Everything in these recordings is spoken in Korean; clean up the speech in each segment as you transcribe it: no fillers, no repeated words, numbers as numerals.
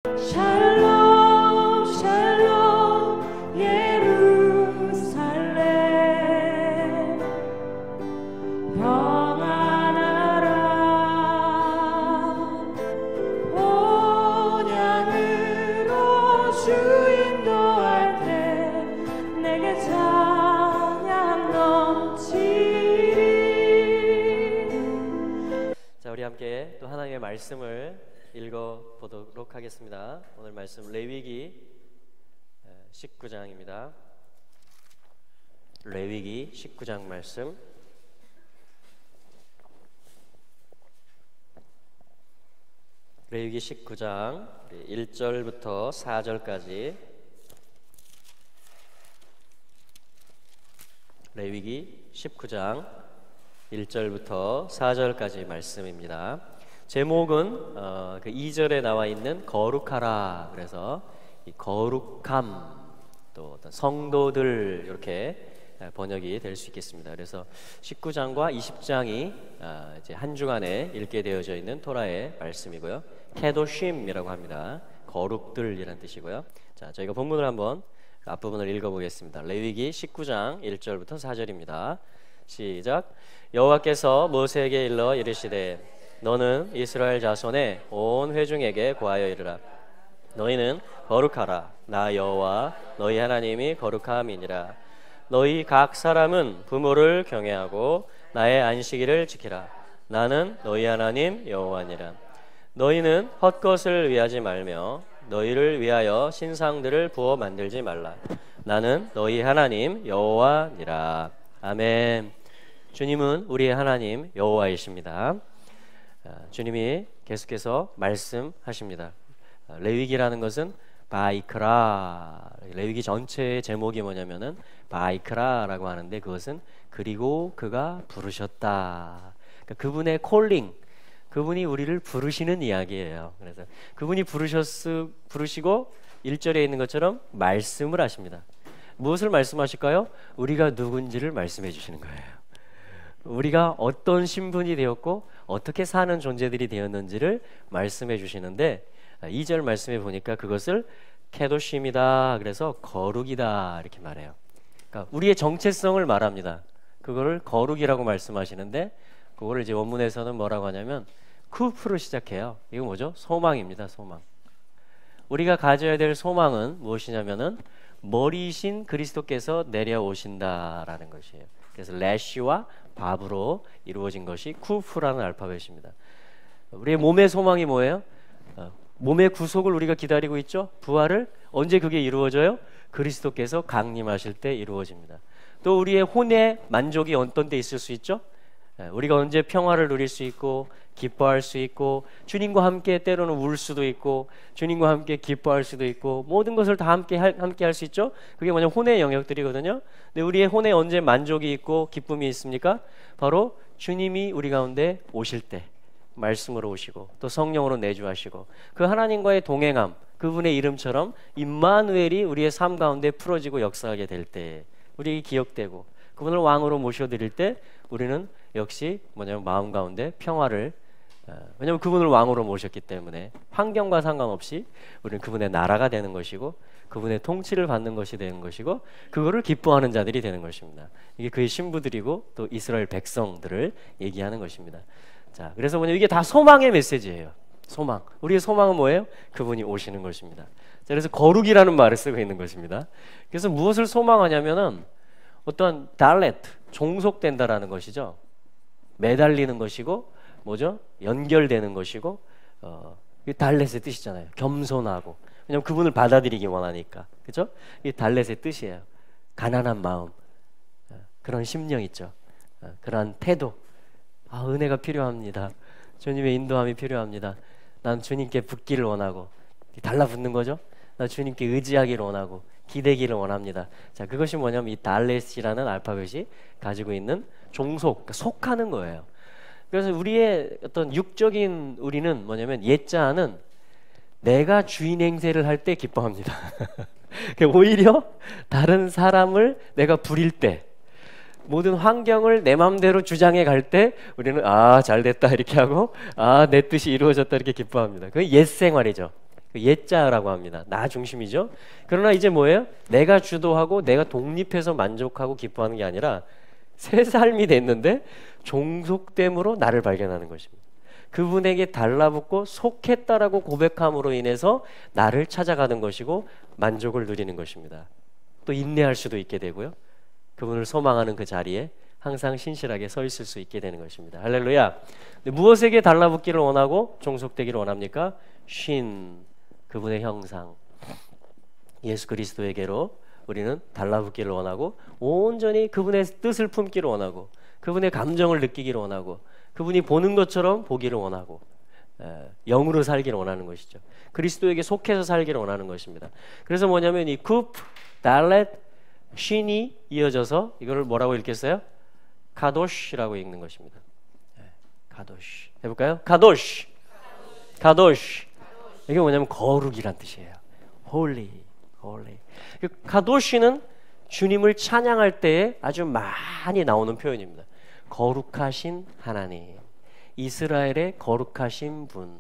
샬롬 샬롬 예루살렘 평안하라 본향으로 주 인도할 때 내게 찬양 넘치리. 자, 우리 함께 또 하나님의 말씀을 읽어보도록 하겠습니다. 오늘 말씀 레위기 19장입니다. 레위기 19장 말씀. 레위기 19장 1절부터 4절까지. 레위기 19장 1절부터 4절까지 말씀입니다. 제목은 그 2절에 나와 있는 거룩하라. 그래서 이 거룩함, 또 어떤 성도들, 이렇게 번역이 될 수 있겠습니다. 그래서 19장과 20장이 이제 한 주간에 읽게 되어져 있는 토라의 말씀이고요. 케도심이라고 합니다. 거룩들이라는 뜻이고요. 자, 저희가 본문을 한번 앞부분을 읽어보겠습니다. 레위기 19장 1절부터 4절입니다. 시작. 여호와께서 모세에게 일러 이르시되 너는 이스라엘 자손의 온 회중에게 고하여 이르라. 너희는 거룩하라. 나 여호와 너희 하나님이 거룩함이니라. 너희 각 사람은 부모를 경외하고 나의 안식일을 지키라. 나는 너희 하나님 여호와니라. 너희는 헛것을 위하지 말며 너희를 위하여 신상들을 부어 만들지 말라. 나는 너희 하나님 여호와니라. 아멘. 주님은 우리의 하나님 여호와이십니다. 주님이 계속해서 말씀하십니다. 레위기라는 것은 바이크라, 레위기 전체의 제목이 뭐냐면은 바이크라라고 하는데, 그것은 그리고 그가 부르셨다. 그러니까 그분의 콜링, 그분이 우리를 부르시는 이야기예요. 그래서 그분이 부르시고 1절에 있는 것처럼 말씀을 하십니다. 무엇을 말씀하실까요? 우리가 누군지를 말씀해 주시는 거예요. 우리가 어떤 신분이 되었고 어떻게 사는 존재들이 되었는지를 말씀해 주시는데, 2절 말씀해 보니까 그것을 케도심이다, 그래서 거룩이다, 이렇게 말해요. 그러니까 우리의 정체성을 말합니다. 그거를 거룩이라고 말씀하시는데, 그거를 이제 원문에서는 뭐라고 하냐면 쿠프로 시작해요. 이거 뭐죠? 소망입니다. 소망. 우리가 가져야 될 소망은 무엇이냐면은 머리이신 그리스도께서 내려오신다라는 것이에요. 그래서 레시와 밥으로 이루어진 것이 쿠프라는 알파벳입니다. 우리의 몸의 소망이 뭐예요? 몸의 구속을 우리가 기다리고 있죠. 부활을 언제 그게 이루어져요? 그리스도께서 강림하실 때 이루어집니다. 또 우리의 혼의 만족이 어떤 데 있을 수 있죠? 우리가 언제 평화를 누릴 수 있고 기뻐할 수 있고, 주님과 함께 때로는 울 수도 있고 주님과 함께 기뻐할 수도 있고, 모든 것을 다 함께 할 수 있죠. 그게 뭐냐면 혼의 영역들이거든요. 근데 우리의 혼에 언제 만족이 있고 기쁨이 있습니까? 바로 주님이 우리 가운데 오실 때, 말씀으로 오시고 또 성령으로 내주하시고 그 하나님과의 동행함, 그분의 이름처럼 임마누엘이 우리의 삶 가운데 풀어지고 역사하게 될 때, 우리에게 기억되고 그분을 왕으로 모셔드릴 때 우리는 역시 뭐냐면 마음 가운데 평화를, 왜냐하면 그분을 왕으로 모셨기 때문에 환경과 상관없이 우리는 그분의 나라가 되는 것이고 그분의 통치를 받는 것이 되는 것이고, 그거를 기뻐하는 자들이 되는 것입니다. 이게 그의 신부들이고 또 이스라엘 백성들을 얘기하는 것입니다. 자, 그래서 뭐냐, 이게 다 소망의 메시지예요. 소망. 우리의 소망은 뭐예요? 그분이 오시는 것입니다. 자, 그래서 거룩이라는 말을 쓰고 있는 것입니다. 그래서 무엇을 소망하냐면은 어떤 달레트, 종속된다라는 것이죠. 매달리는 것이고 뭐죠? 연결되는 것이고, 이 달렛의 뜻이잖아요. 겸손하고, 왜냐하면 그분을 받아들이기 원하니까, 그렇죠? 이 달렛의 뜻이에요. 가난한 마음, 그런 심령 있죠. 그런 태도. 은혜가 필요합니다. 주님의 인도함이 필요합니다. 난 주님께 붙기를 원하고, 달라붙는 거죠. 나 주님께 의지하기를 원하고 기대기를 원합니다. 자, 그것이 뭐냐면 이 달렛이라는 알파벳이 가지고 있는 종속, 그러니까 속하는 거예요. 그래서 우리의 어떤 육적인 우리는 뭐냐면, 옛자는 내가 주인 행세를 할 때 기뻐합니다. 오히려 다른 사람을 내가 부릴 때, 모든 환경을 내 마음대로 주장해 갈 때 우리는 잘됐다 이렇게 하고, 내 뜻이 이루어졌다 이렇게 기뻐합니다. 그게 옛 생활이죠. 옛자라고 합니다. 나 중심이죠. 그러나 이제 뭐예요? 내가 주도하고 내가 독립해서 만족하고 기뻐하는 게 아니라 새 삶이 됐는데 종속됨으로 나를 발견하는 것입니다. 그분에게 달라붙고 속했다라고 고백함으로 인해서 나를 찾아가는 것이고 만족을 누리는 것입니다. 또 인내할 수도 있게 되고요. 그분을 소망하는 그 자리에 항상 신실하게 서 있을 수 있게 되는 것입니다. 할렐루야. 무엇에게 달라붙기를 원하고 종속되기를 원합니까? 그분의 형상 예수 그리스도에게로 우리는 달라붙기를 원하고 온전히 그분의 뜻을 품기를 원하고 그분의 감정을 느끼기를 원하고 그분이 보는 것처럼 보기를 원하고 영으로 살기를 원하는 것이죠. 그리스도에게 속해서 살기를 원하는 것입니다. 그래서 뭐냐면 이 쿱, 달렛, 쉰이 이어져서 이거를 뭐라고 읽겠어요? 카도시라고 읽는 것입니다. 카도시 해볼까요? 카도시, 카도시. 이게 뭐냐면 거룩이란 뜻이에요. holy, holy. 카도시는 주님을 찬양할 때에 아주 많이 나오는 표현입니다. 거룩하신 하나님, 이스라엘의 거룩하신 분.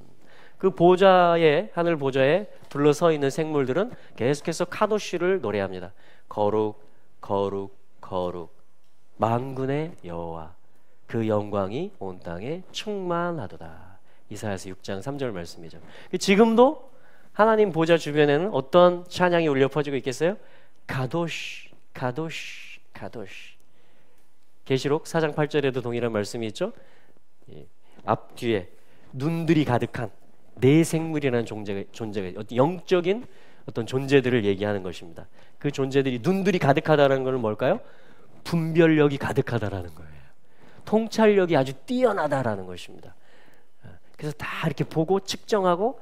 그 보좌에, 하늘 보좌에 둘러서 있는 생물들은 계속해서 카도시를 노래합니다. 거룩, 거룩, 거룩, 만군의 여호와, 그 영광이 온 땅에 충만하도다. 이사야서 6장 3절 말씀이죠. 지금도 하나님 보좌 주변에는 어떤 찬양이 울려 퍼지고 있겠어요? 가도시, 가도시, 가도시. 계시록 4장 8절에도 동일한 말씀이 있죠. 앞뒤에 눈들이 가득한 네 생물이라는 존재가 어떤 영적인 어떤 존재들을 얘기하는 것입니다. 그 존재들이 눈들이 가득하다는 것은 뭘까요? 분별력이 가득하다라는 거예요. 통찰력이 아주 뛰어나다라는 것입니다. 그래서 다 이렇게 보고 측정하고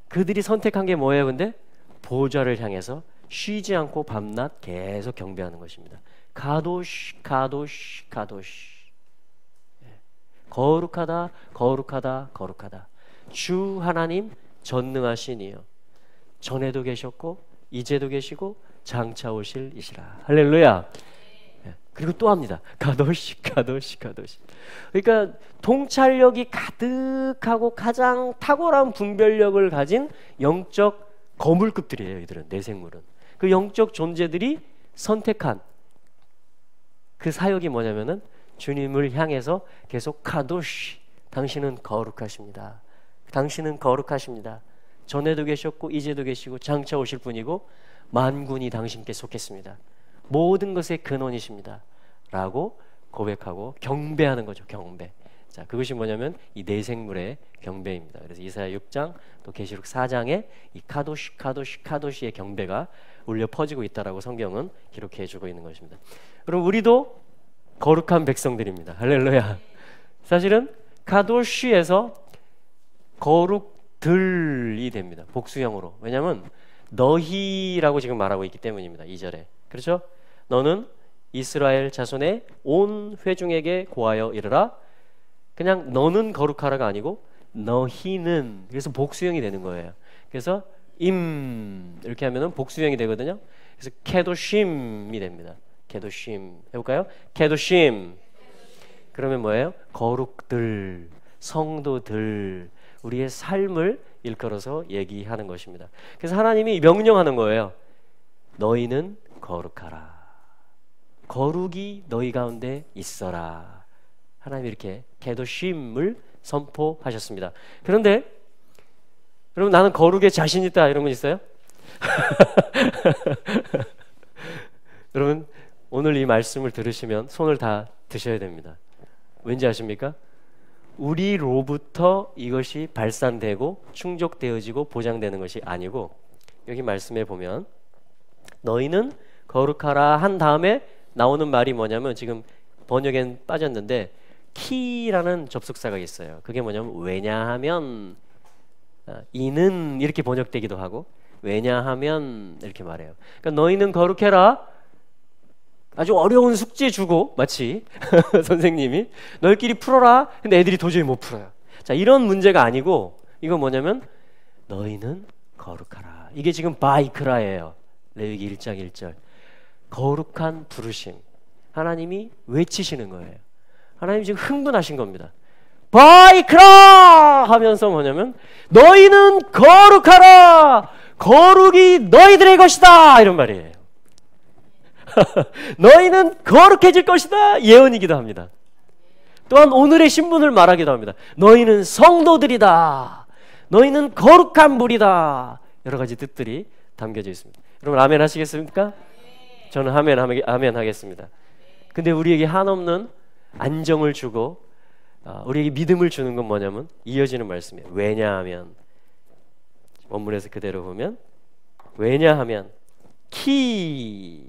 그들이 선택한 게 뭐예요? 근데 보좌를 향해서 쉬지 않고 밤낮 계속 경배하는 것입니다. 가도시, 가도시, 가도시. 거룩하다, 거룩하다, 거룩하다. 주 하나님 전능하신 이여, 전에도 계셨고 이제도 계시고 장차 오실 이시라. 할렐루야. 그리고 또 합니다. 가도시, 가도시, 가도시. 그러니까 통찰력이 가득하고 가장 탁월한 분별력을 가진 영적 거물급들이에요. 이들은, 내생물은. 그 영적 존재들이 선택한 그 사역이 뭐냐면은 주님을 향해서 계속 가도시, 당신은 거룩하십니다. 당신은 거룩하십니다. 전에도 계셨고 이제도 계시고 장차 오실 분이고 만군이 당신께 속했습니다. 모든 것의 근원이십니다. 라고 고백하고 경배하는 거죠. 경배. 자, 그것이 뭐냐면 이 내생물의 경배입니다. 그래서 이사야 6장 또 계시록 4장에 이 카도시, 카도시, 카도시의 경배가 울려 퍼지고 있다라고 성경은 기록해 주고 있는 것입니다. 그럼 우리도 거룩한 백성들입니다. 할렐루야. 사실은 카도시에서 거룩들이 됩니다. 복수형으로. 왜냐하면 너희라고 지금 말하고 있기 때문입니다. 2절에. 그렇죠? 너는 이스라엘 자손의 온 회중에게 고하여 이르라. 그냥 너는 거룩하라가 아니고 너희는, 그래서 복수형이 되는 거예요. 그래서 이렇게 하면은 복수형이 되거든요. 그래서 케도심이 됩니다. 케도심 해볼까요? 케도심. 그러면 뭐예요? 거룩들, 성도들, 우리의 삶을 일컬어서 얘기하는 것입니다. 그래서 하나님이 명령하는 거예요. 너희는 거룩하라. 거룩이 너희 가운데 있어라. 하나님이 이렇게 케도심을 선포하셨습니다. 그런데 여러분, 나는 거룩에 자신 있다 이런 분 있어요? 여러분, 오늘 이 말씀을 들으시면 손을 다 드셔야 됩니다. 왠지 아십니까? 우리로부터 이것이 발산되고 충족되어지고 보장되는 것이 아니고, 여기 말씀에 보면 너희는 거룩하라 한 다음에 나오는 말이 뭐냐면, 지금 번역엔 빠졌는데 키라는 접속사가 있어요. 그게 뭐냐면 왜냐하면, 이는 이렇게 번역되기도 하고 왜냐하면 이렇게 말해요. 그러니까 너희는 거룩해라. 아주 어려운 숙제 주고 마치 선생님이 너희끼리 풀어라. 근데 애들이 도저히 못 풀어요. 자, 이런 문제가 아니고 이건 뭐냐면 너희는 거룩하라. 이게 지금 바이크라예요. 레위기 1장 1절. 거룩한 부르심. 하나님이 외치시는 거예요. 하나님 지금 흥분하신 겁니다. 바이크라 하면서 뭐냐면 너희는 거룩하라. 거룩이 너희들의 것이다. 이런 말이에요. 너희는 거룩해질 것이다. 예언이기도 합니다. 또한 오늘의 신분을 말하기도 합니다. 너희는 성도들이다. 너희는 거룩한 무리다. 여러 가지 뜻들이 담겨져 있습니다. 여러분 아멘 하시겠습니까? 저는 아멘 하겠습니다. 근데 우리에게 한없는 안정을 주고 우리에게 믿음을 주는 건 뭐냐면 이어지는 말씀이에요. 왜냐하면, 원문에서 그대로 보면 왜냐하면 키.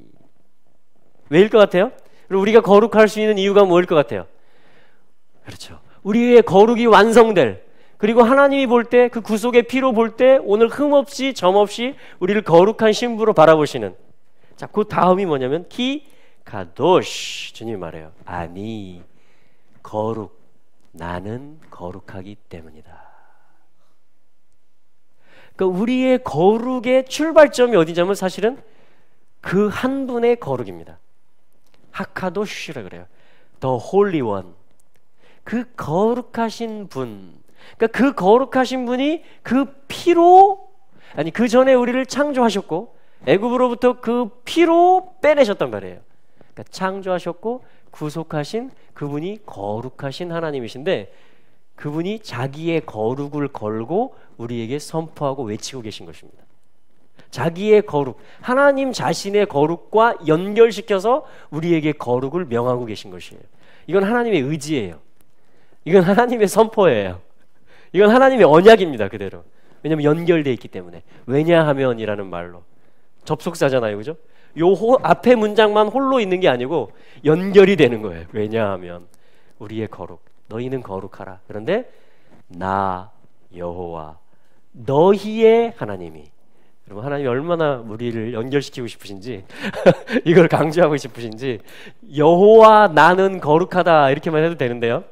왜일 것 같아요? 그리고 우리가 거룩할 수 있는 이유가 뭐일 것 같아요? 그렇죠. 우리의 거룩이 완성될, 그리고 하나님이 볼 때 그 구속의 피로 볼 때 오늘 흠없이 점없이 우리를 거룩한 신부로 바라보시는, 자, 그 다음이 뭐냐면 키 가도시. 주님이 말해요. 아니, 거룩, 나는 거룩하기 때문이다. 그러니까 우리의 거룩의 출발점이 어디냐면 사실은 그 한 분의 거룩입니다. 하카도시라 그래요. The Holy One. 그 거룩하신 분. 그러니까 그 거룩하신 분이 그 피로, 아니 그 전에 우리를 창조하셨고 애굽으로부터 그 피로 빼내셨단 말이에요. 그러니까 창조하셨고 구속하신 그분이 거룩하신 하나님이신데, 그분이 자기의 거룩을 걸고 우리에게 선포하고 외치고 계신 것입니다. 자기의 거룩, 하나님 자신의 거룩과 연결시켜서 우리에게 거룩을 명하고 계신 것이에요. 이건 하나님의 의지예요. 이건 하나님의 선포예요. 이건 하나님의 언약입니다. 그대로. 왜냐하면 연결되어 있기 때문에. 왜냐하면이라는 말로 접속사잖아요. 그죠? 요 앞에 문장만 홀로 있는 게 아니고 연결이 되는 거예요. 왜냐하면 우리의 거룩, 너희는 거룩하라. 그런데 나 여호와 너희의 하나님이, 여러분 하나님이 얼마나 우리를 연결시키고 싶으신지 이걸 강조하고 싶으신지, 여호와 나는 거룩하다 이렇게만 해도 되는데요.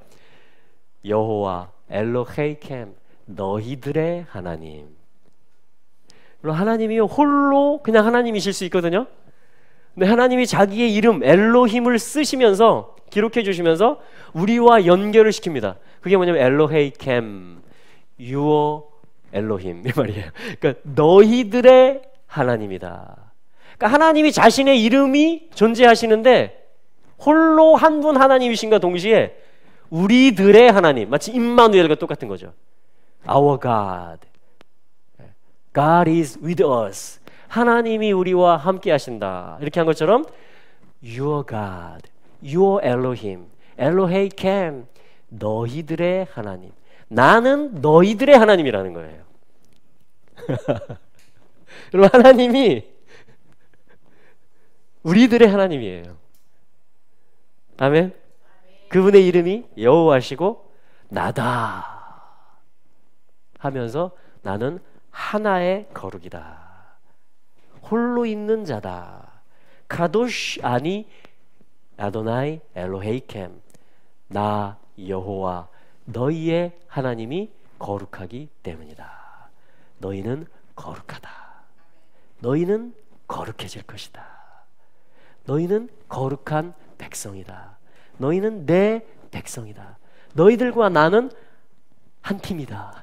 여호와 엘로헤이켐 너희들의 하나님. 하나님이 홀로 그냥 하나님이실 수 있거든요. 근데 하나님이 자기의 이름 엘로힘을 쓰시면서 기록해 주시면서 우리와 연결을 시킵니다. 그게 뭐냐면 엘로헤이켐 유어 엘로힘 이 말이에요. 그러니까 너희들의 하나님이다. 그러니까 하나님이 자신의 이름이 존재하시는데 홀로 한 분 하나님이신가 동시에 우리들의 하나님, 마치 임마누엘과 똑같은 거죠. Our God, God is with us. 하나님이 우리와 함께 하신다. 이렇게 한 것처럼 Your God, Your Elohim, 엘로헤이켐 너희들의 하나님. 나는 너희들의 하나님이라는 거예요. 여러분 하나님이 우리들의 하나님이에요. 아멘. 그분의 이름이 여호와시고 나다 하면서 나는 하나의 거룩이다. 홀로 있는 자다. 카도시 아니 아도나이 엘로헤이켐 나 여호와 너희의 하나님이 거룩하기 때문이다. 너희는 거룩하다. 너희는 거룩해질 것이다. 너희는 거룩한 백성이다. 너희는 내 백성이다. 너희들과 나는 한 팀이다.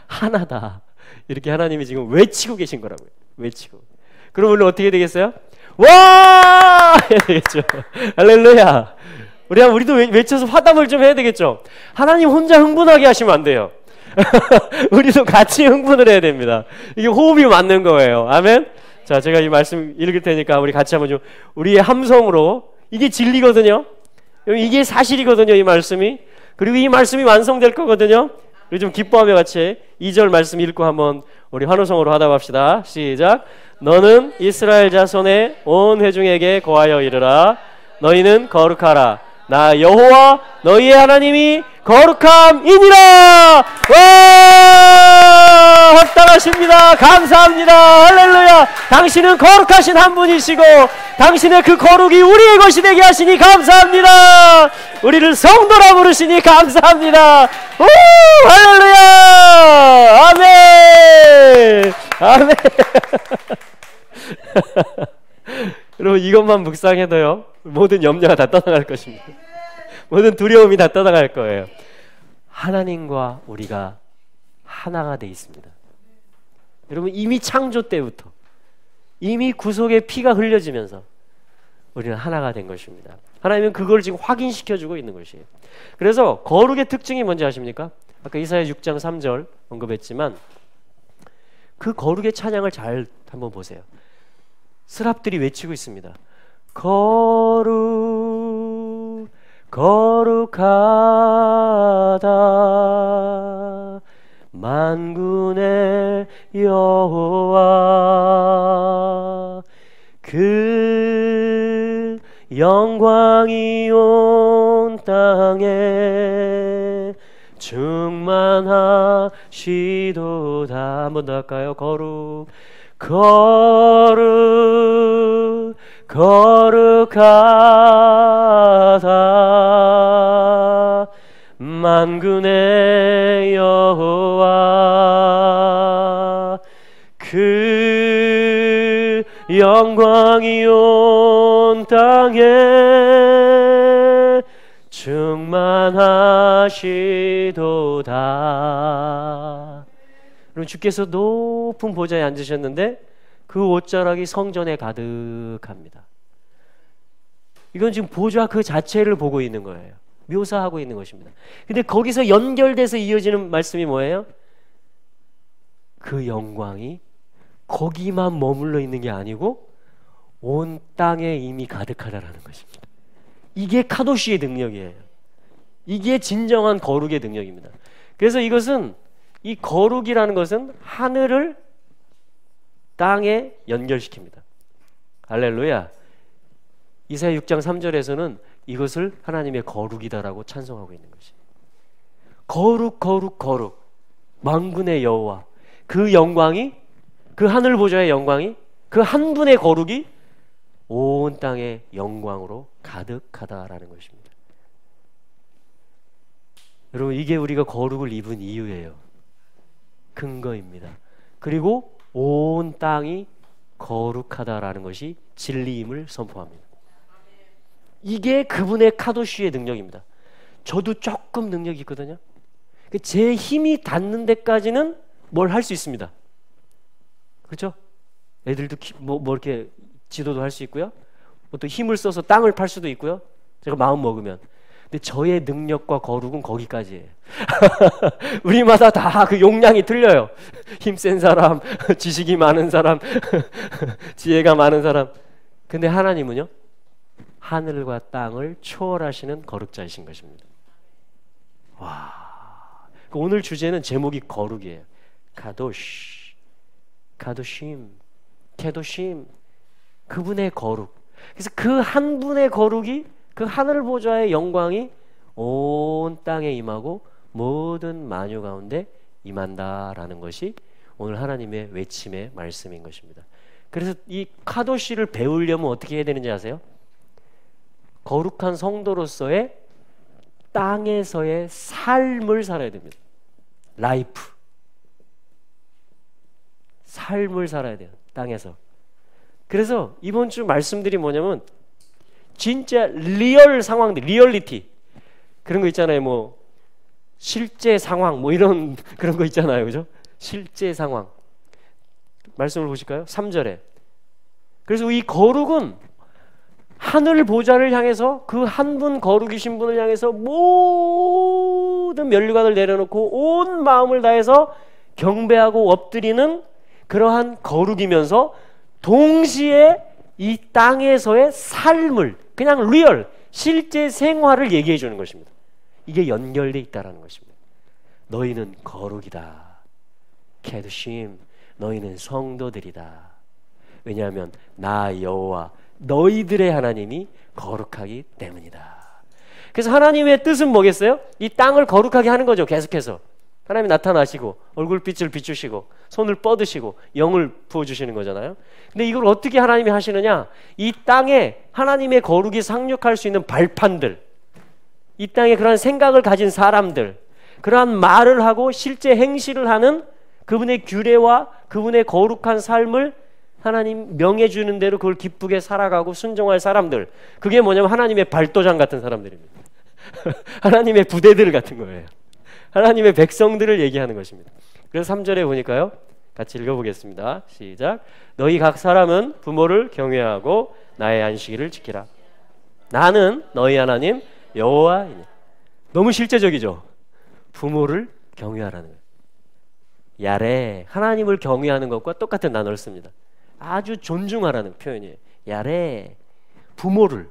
하나다. 이렇게 하나님이 지금 외치고 계신 거라고요. 외치고. 그럼 오늘 어떻게 되겠어요? 와! 해야 되겠죠. 할렐루야. 우리도 외쳐서 화답을 좀 해야 되겠죠. 하나님 혼자 흥분하게 하시면 안 돼요. 우리도 같이 흥분을 해야 됩니다. 이게 호흡이 맞는 거예요. 아멘. 자, 제가 이 말씀 읽을 테니까 우리 같이 한번 좀 우리의 함성으로, 이게 진리거든요. 이게 사실이거든요. 이 말씀이. 그리고 이 말씀이 완성될 거거든요. 우리 좀 기뻐하며 같이 2절 말씀 읽고 한번 우리 환호성으로 화답합시다. 시작. 너는 이스라엘 자손의 온 회중에게 고하여 이르라. 너희는 거룩하라. 나 여호와 너희의 하나님이 거룩함이니라. 와, 합당하십니다. 감사합니다. 할렐루야. 당신은 거룩하신 한 분이시고 당신의 그 거룩이 우리의 것이 되게 하시니 감사합니다. 우리를 성도라 부르시니 감사합니다. 오, 할렐루야. 아멘. 아멘. 여러분 이것만 묵상해도요 모든 염려가 다 떠나갈 것입니다. 모든 두려움이 다 떠나갈 거예요. 하나님과 우리가 하나가 돼 있습니다. 여러분, 이미 창조 때부터, 이미 구속의 피가 흘려지면서 우리는 하나가 된 것입니다. 하나님은 그걸 지금 확인시켜주고 있는 것이에요. 그래서 거룩의 특징이 뭔지 아십니까? 아까 이사야 6장 3절 언급했지만 그 거룩의 찬양을 잘 한번 보세요. 스랍들이 외치고 있습니다. 거룩 거룩하다 만군의 여호와 그 영광이 온 땅에 충만하시도다. 한 번 더 할까요? 거룩 거룩 거룩하다 만군의 여호와 그 영광이 온 땅에 충만하시도다. 그럼 주께서 높은 보좌에 앉으셨는데 그 옷자락이 성전에 가득합니다. 이건 지금 보좌 그 자체를 보고 있는 거예요. 묘사하고 있는 것입니다. 근데 거기서 연결돼서 이어지는 말씀이 뭐예요? 그 영광이 거기만 머물러 있는 게 아니고 온 땅에 이미 가득하다라는 것입니다. 이게 카도시의 능력이에요. 이게 진정한 거룩의 능력입니다. 그래서 이것은, 이 거룩이라는 것은 하늘을 땅에 연결시킵니다. 할렐루야. 이사야 6장 3절에서는 이것을 하나님의 거룩이다라고 찬송하고 있는 것이에요. 거룩 거룩 거룩 만군의 여호와 그 영광이, 그 하늘 보좌의 영광이, 그 한 분의 거룩이 온 땅의 영광으로 가득하다라는 것입니다. 여러분, 이게 우리가 거룩을 입은 이유예요. 근거입니다. 그리고 온 땅이 거룩하다라는 것이 진리임을 선포합니다. 이게 그분의 카도시의 능력입니다. 저도 조금 능력이 있거든요. 제 힘이 닿는 데까지는 뭘 할 수 있습니다. 그렇죠? 애들도 뭐 이렇게 지도도 할 수 있고요. 또 힘을 써서 땅을 팔 수도 있고요. 제가 마음 먹으면. 근데 저의 능력과 거룩은 거기까지예요. 우리마다 다 그 용량이 틀려요. 힘센 사람, 지식이 많은 사람, 지혜가 많은 사람. 근데 하나님은요, 하늘과 땅을 초월하시는 거룩자이신 것입니다. 와, 오늘 주제는 제목이 거룩이에요. 카도시, 카도심, 케도심, 그분의 거룩. 그래서 그 한 분의 거룩이, 그 하늘 보좌의 영광이 온 땅에 임하고 모든 만유 가운데 임한다라는 것이 오늘 하나님의 외침의 말씀인 것입니다. 그래서 이 카도시를 배우려면 어떻게 해야 되는지 아세요? 거룩한 성도로서의 땅에서의 삶을 살아야 됩니다. 라이프, 삶을 살아야 돼요. 땅에서. 그래서 이번 주 말씀들이 뭐냐면 진짜 리얼 상황들, 리얼리티 그런 거 있잖아요. 뭐 실제 상황 뭐 이런 그런 거 있잖아요. 그죠? 실제 상황. 말씀을 보실까요? 3절에. 그래서 이 거룩은 하늘 보좌를 향해서, 그 한 분 거룩이신 분을 향해서 모든 면류관을 내려놓고 온 마음을 다해서 경배하고 엎드리는 그러한 거룩이면서 동시에 이 땅에서의 삶을, 그냥 리얼, 실제 생활을 얘기해 주는 것입니다. 이게 연결되어 있다는 것입니다. 너희는 거룩이다. 케도심, 너희는 성도들이다. 왜냐하면 나 여호와 너희들의 하나님이 거룩하기 때문이다. 그래서 하나님의 뜻은 뭐겠어요? 이 땅을 거룩하게 하는 거죠. 계속해서 하나님이 나타나시고 얼굴빛을 비추시고 손을 뻗으시고 영을 부어주시는 거잖아요. 근데 이걸 어떻게 하나님이 하시느냐? 이 땅에 하나님의 거룩이 상륙할 수 있는 발판들, 이 땅에 그러한 생각을 가진 사람들, 그러한 말을 하고 실제 행실을 하는 그분의 규례와 그분의 거룩한 삶을 하나님 명해 주는 대로 그걸 기쁘게 살아가고 순종할 사람들, 그게 뭐냐면 하나님의 발도장 같은 사람들입니다. 하나님의 부대들 같은 거예요. 하나님의 백성들을 얘기하는 것입니다. 그래서 3절에 보니까요, 같이 읽어보겠습니다. 시작. 너희 각 사람은 부모를 경외하고 나의 안식일을 지키라. 나는 너희 하나님 여호와이니. 너무 실제적이죠. 부모를 경외하라는 거예요. 야레, 하나님을 경외하는 것과 똑같은 단어를 씁니다. 아주 존중하라는 표현이에요. 야레, 부모를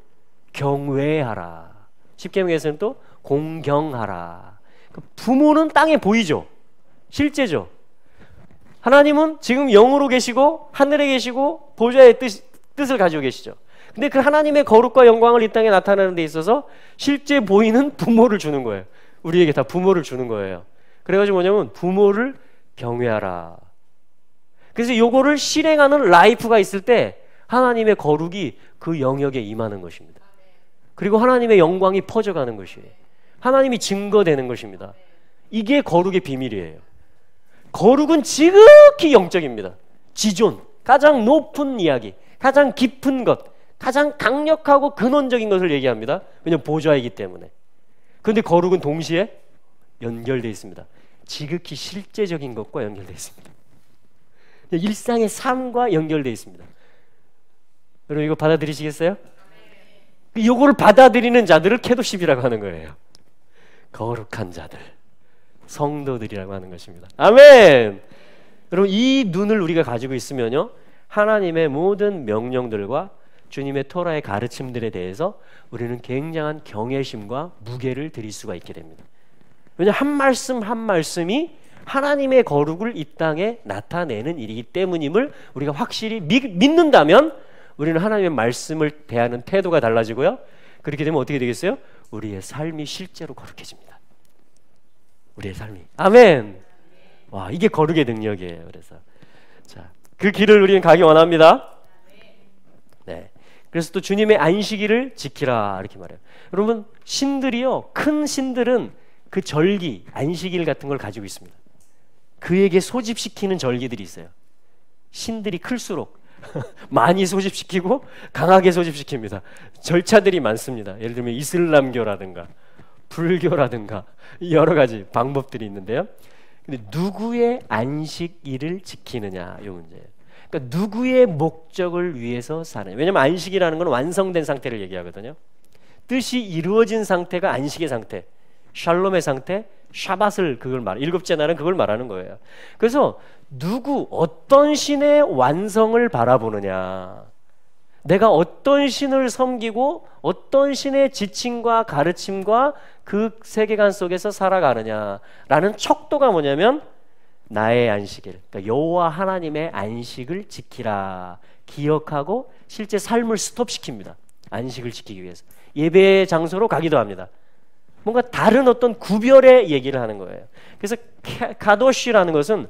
경외하라. 십계명에서는 또 공경하라. 부모는 땅에 보이죠. 실제죠. 하나님은 지금 영으로 계시고 하늘에 계시고 보좌의 뜻을 가지고 계시죠. 근데 그 하나님의 거룩과 영광을 이 땅에 나타내는 데 있어서 실제 보이는 부모를 주는 거예요. 우리에게 다 부모를 주는 거예요. 그래가지고 뭐냐면 부모를 경외하라. 그래서 요거를 실행하는 라이프가 있을 때 하나님의 거룩이 그 영역에 임하는 것입니다. 그리고 하나님의 영광이 퍼져가는 것이에요. 하나님이 증거되는 것입니다. 이게 거룩의 비밀이에요. 거룩은 지극히 영적입니다. 지존, 가장 높은 이야기, 가장 깊은 것, 가장 강력하고 근원적인 것을 얘기합니다. 왜냐하면 보좌이기 때문에. 그런데 거룩은 동시에 연결되어 있습니다. 지극히 실제적인 것과 연결되어 있습니다. 일상의 삶과 연결되어 있습니다. 여러분 이거 받아들이시겠어요? 이거를 받아들이는 자들을 캐도십이라고 하는 거예요. 거룩한 자들, 성도들이라고 하는 것입니다. 아멘. 여러분 이 눈을 우리가 가지고 있으면요, 하나님의 모든 명령들과 주님의 토라의 가르침들에 대해서 우리는 굉장한 경외심과 무게를 드릴 수가 있게 됩니다. 왜냐하면 한 말씀 한 말씀이 하나님의 거룩을 이 땅에 나타내는 일이기 때문임을 우리가 확실히 믿는다면 우리는 하나님의 말씀을 대하는 태도가 달라지고요, 그렇게 되면 어떻게 되겠어요? 우리의 삶이 실제로 거룩해집니다. 우리의 삶이. 아멘. 와, 이게 거룩의 능력이에요. 그래서 자, 그 길을 우리는 가기 원합니다. 네. 그래서 또 주님의 안식일을 지키라 이렇게 말해요. 여러분 신들이요, 큰 신들은 그 절기, 안식일 같은 걸 가지고 있습니다. 그에게 소집시키는 절기들이 있어요. 신들이 클수록 많이 소집시키고 강하게 소집시킵니다. 절차들이 많습니다. 예를 들면 이슬람교라든가 불교라든가 여러 가지 방법들이 있는데요. 근데 누구의 안식일을 지키느냐, 이 문제예요. 그러니까 누구의 목적을 위해서 사느냐. 왜냐하면 안식이라는 건 완성된 상태를 얘기하거든요. 뜻이 이루어진 상태가 안식의 상태, 샬롬의 상태, 샤밧을 그걸 일곱째 날은 그걸 말하는 거예요. 그래서 어떤 신의 완성을 바라보느냐, 내가 어떤 신을 섬기고 어떤 신의 지침과 가르침과 그 세계관 속에서 살아가느냐라는 척도가 뭐냐면 나의 안식일, 그러니까 여호와 하나님의 안식을 지키라, 기억하고 실제 삶을 스톱시킵니다. 안식을 지키기 위해서 예배 장소로 가기도 합니다. 뭔가 다른 어떤 구별의 얘기를 하는 거예요. 그래서 카도시라는 것은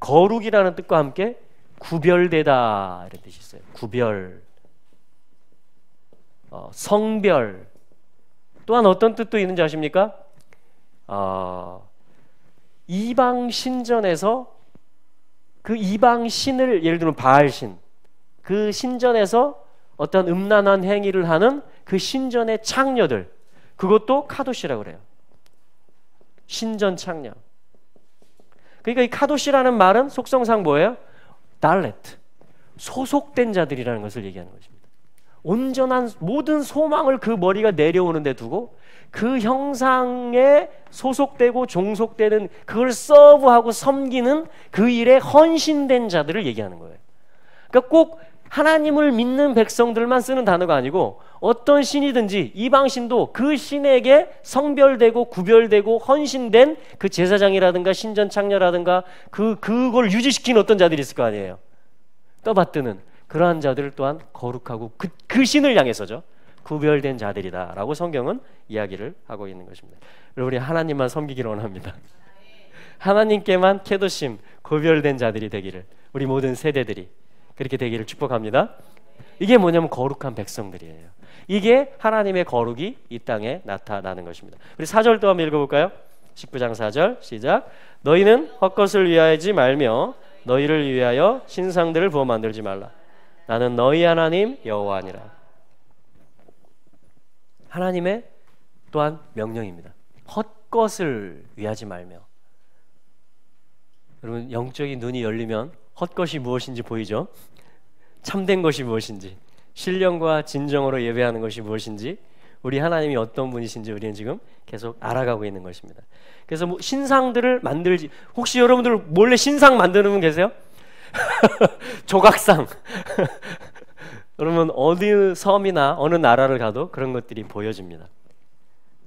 거룩이라는 뜻과 함께 구별되다 이런 뜻이 있어요. 구별, 성별. 또한 어떤 뜻도 있는지 아십니까? 이방 신전에서 그 이방 신을, 예를 들면 바알신, 그 신전에서 어떤 음란한 행위를 하는 그 신전의 창녀들, 그것도 카도시라고 그래요. 신전 창녀. 그러니까 이 카도시라는 말은 속성상 뭐예요? 달레트, 소속된 자들이라는 것을 얘기하는 것입니다. 온전한 모든 소망을 그 머리가 내려오는 데 두고 그 형상에 소속되고 종속되는, 그걸 서브하고 섬기는 그 일에 헌신된 자들을 얘기하는 거예요. 그러니까 꼭 하나님을 믿는 백성들만 쓰는 단어가 아니고 어떤 신이든지 이방신도 그 신에게 성별되고 구별되고 헌신된 그 제사장이라든가 신전 창녀라든가 그걸 유지시키는 어떤 자들이 있을 거 아니에요. 떠받드는 그러한 자들 또한 거룩하고 그 신을 향해서죠, 구별된 자들이다라고 성경은 이야기를 하고 있는 것입니다. 우리 하나님만 섬기기를 원합니다. 하나님께만 케도심, 구별된 자들이 되기를, 우리 모든 세대들이 그렇게 되기를 축복합니다. 이게 뭐냐면 거룩한 백성들이에요. 이게 하나님의 거룩이 이 땅에 나타나는 것입니다. 우리 4절 또 한번 읽어볼까요? 19장 4절 시작. 너희는 헛것을 위하지 말며 너희를 위하여 신상들을 부어 만들지 말라. 나는 너희 하나님 여호와니라. 하나님의 또한 명령입니다. 헛것을 위하지 말며. 여러분, 영적인 눈이 열리면 헛것이 무엇인지 보이죠? 참된 것이 무엇인지, 신령과 진정으로 예배하는 것이 무엇인지, 우리 하나님이 어떤 분이신지 우리는 지금 계속 알아가고 있는 것입니다. 그래서 뭐 신상들을 만들지, 혹시 여러분들 몰래 신상 만드는 분 계세요? 조각상. 여러분, 어디 섬이나 어느 나라를 가도 그런 것들이 보여집니다.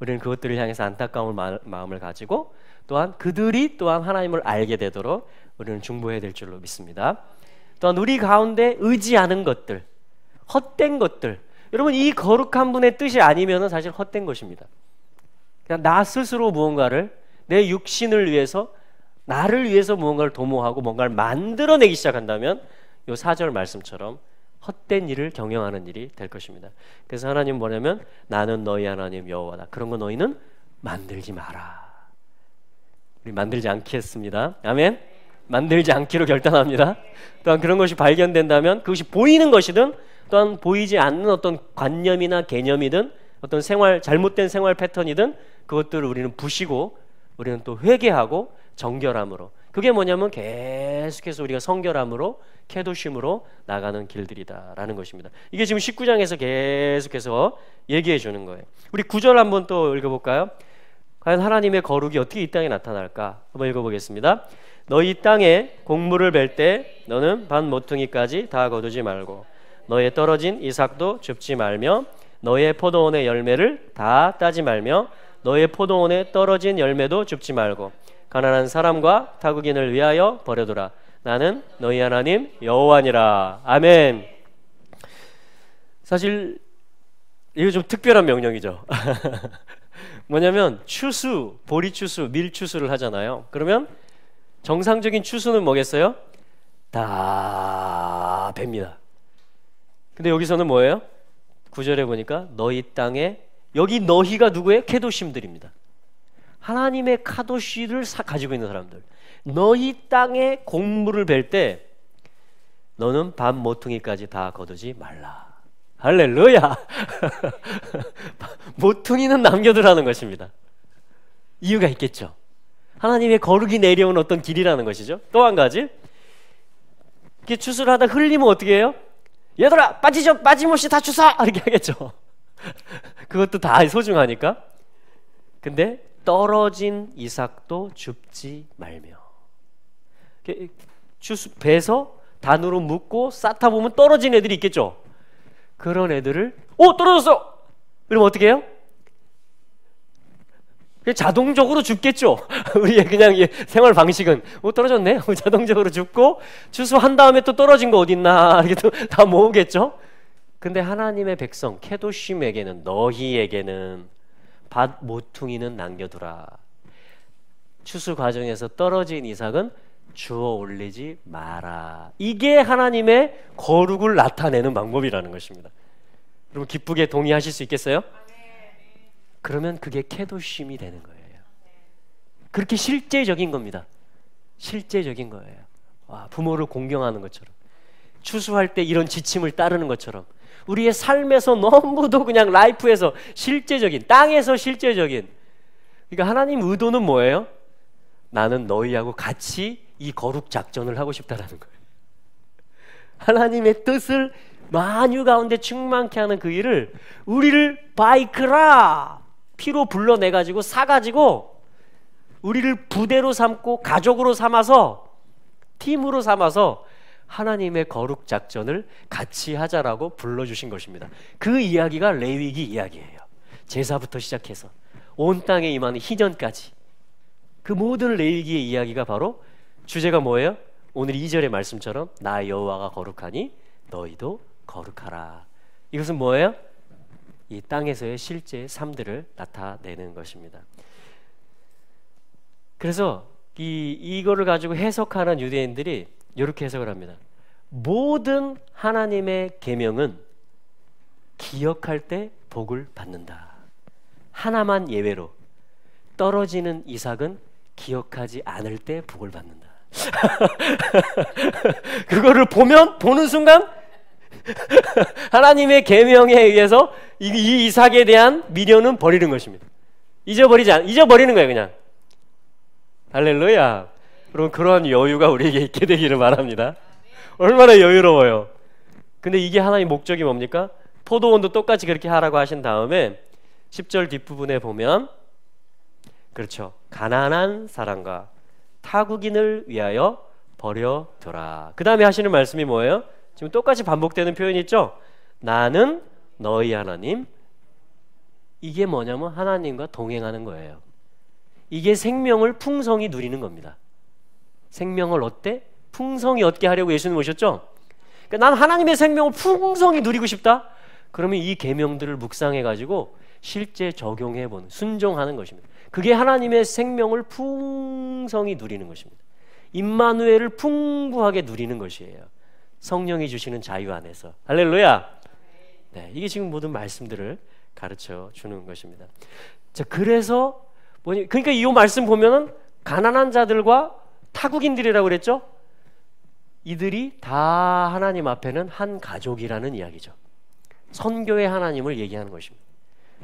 우리는 그것들을 향해서 안타까운 마음을 가지고, 또한 그들이 또한 하나님을 알게 되도록 우리는 중보해야 될 줄로 믿습니다. 또한 우리 가운데 의지하는 것들, 헛된 것들, 여러분, 이 거룩한 분의 뜻이 아니면 사실 헛된 것입니다. 그냥 나 스스로 무언가를, 내 육신을 위해서, 나를 위해서 무언가를 도모하고 뭔가를 만들어내기 시작한다면 이 4절 말씀처럼 헛된 일을 경영하는 일이 될 것입니다. 그래서 하나님 뭐냐면, 나는 너희 하나님 여호와다. 그런 거 너희는 만들지 마라. 우리 만들지 않겠습니다. 아멘. 만들지 않기로 결단합니다. 또한 그런 것이 발견된다면 그것이 보이는 것이든 또한 보이지 않는 어떤 관념이나 개념이든 어떤 잘못된 생활 패턴이든 그것들을 우리는 부시고 우리는 또 회개하고 정결함으로, 그게 뭐냐면 계속해서 우리가 성결함으로 케도심으로 나가는 길들이다라는 것입니다. 이게 지금 19장에서 계속해서 얘기해 주는 거예요. 우리 9절 한번 또 읽어볼까요? 과연 하나님의 거룩이 어떻게 이 땅에 나타날까? 한번 읽어보겠습니다. 너희 땅에 곡물을 벨 때 너는 반 모퉁이까지 다 거두지 말고 너의 떨어진 이삭도 줍지 말며 너의 포도원의 열매를 다 따지 말며 너의 포도원에 떨어진 열매도 줍지 말고 가난한 사람과 타국인을 위하여 버려두라. 나는 너희 하나님 여호와니라. 아멘. 사실 이거 좀 특별한 명령이죠. 뭐냐면 추수, 보리추수, 밀추수를 하잖아요. 그러면 정상적인 추수는 뭐겠어요? 다 뱁니다. 근데 여기서는 뭐예요? 9절에 보니까 너희 땅에, 여기 너희가 누구예요? 케도심들입니다. 하나님의 카도시를 가지고 있는 사람들. 너희 땅에 곡물을 벨 때 너는 반 모퉁이까지 다 거두지 말라. 할렐루야. 모퉁이는 남겨두라는 것입니다. 이유가 있겠죠. 하나님의 거룩이 내려온 어떤 길이라는 것이죠. 또 한 가지, 이렇게 추수를 하다 흘리면 어떻게 해요? 얘들아 빠짐없이 다 추수! 이렇게 하겠죠. 그것도 다 소중하니까. 근데 떨어진 이삭도 줍지 말며, 추수 배서 단으로 묶고 쌓다 보면 떨어진 애들이 있겠죠. 그런 애들을 떨어졌어! 그러면 어떻게 해요? 자동적으로 죽겠죠. 우리의 그냥 생활 방식은 떨어졌네? 자동적으로 죽고 추수한 다음에 또 떨어진 거 어딨나 이렇게 또 다 모으겠죠. 근데 하나님의 백성 케도심에게는, 너희에게는 밭 모퉁이는 남겨두라. 추수 과정에서 떨어진 이삭은 주워 올리지 마라. 이게 하나님의 거룩을 나타내는 방법이라는 것입니다. 여러분, 기쁘게 동의하실 수 있겠어요? 그러면 그게 케도심이 되는 거예요. 그렇게 실제적인 겁니다. 실제적인 거예요. 부모를 공경하는 것처럼, 추수할 때 이런 지침을 따르는 것처럼 우리의 삶에서 너무도 그냥 라이프에서 실제적인, 땅에서 실제적인, 그러니까 하나님 의도는 뭐예요? 나는 너희하고 같이 이 거룩 작전을 하고 싶다라는 거예요. 하나님의 뜻을 만유 가운데 충만케 하는 그 일을 우리를 바이크라 피로 불러내가지고 사가지고 우리를 부대로 삼고 가족으로 삼아서 팀으로 삼아서 하나님의 거룩 작전을 같이 하자라고 불러주신 것입니다. 그 이야기가 레위기 이야기예요. 제사부터 시작해서 온 땅에 임하는 희년까지 그 모든 레위기의 이야기가 바로 주제가 뭐예요? 오늘 2절의 말씀처럼 나 여호와가 거룩하니 너희도 거룩하라. 이것은 뭐예요? 이 땅에서의 실제 삶들을 나타내는 것입니다. 그래서 이거를 가지고 해석하는 유대인들이 이렇게 해석을 합니다. 모든 하나님의 계명은 기억할 때 복을 받는다. 하나만 예외로 떨어지는 이삭은 기억하지 않을 때 복을 받는다. 그거를 보는 순간 하나님의 계명에 의해서 이 이삭에 대한 미련은 버리는 것입니다. 잊어버리는 거예요, 그냥. 할렐루야. 그럼 그러한 여유가 우리에게 있게 되기를 바랍니다. 얼마나 여유로워요. 근데 이게 하나의 목적이 뭡니까? 포도원도 똑같이 그렇게 하라고 하신 다음에 10절 뒷부분에 보면, 그렇죠, 가난한 사람과 타국인을 위하여 버려두라. 그 다음에 하시는 말씀이 뭐예요? 지금 똑같이 반복되는 표현이 있죠? 나는 너희 하나님. 이게 뭐냐면 하나님과 동행하는 거예요. 이게 생명을 풍성히 누리는 겁니다. 생명을 어때? 풍성히 얻게 하려고 예수님 오셨죠? 그러니까 난 하나님의 생명을 풍성히 누리고 싶다? 그러면 이 계명들을 묵상해가지고 실제 적용해보는, 순종하는 것입니다. 그게 하나님의 생명을 풍성히 누리는 것입니다. 임마누엘을 풍부하게 누리는 것이에요. 성령이 주시는 자유 안에서. 할렐루야. 네, 이게 지금 모든 말씀들을 가르쳐 주는 것입니다. 자, 그래서 그러니까 이 말씀 보면은 가난한 자들과 타국인들이라고 그랬죠? 이들이 다 하나님 앞에는 한 가족이라는 이야기죠. 선교의 하나님을 얘기하는 것입니다.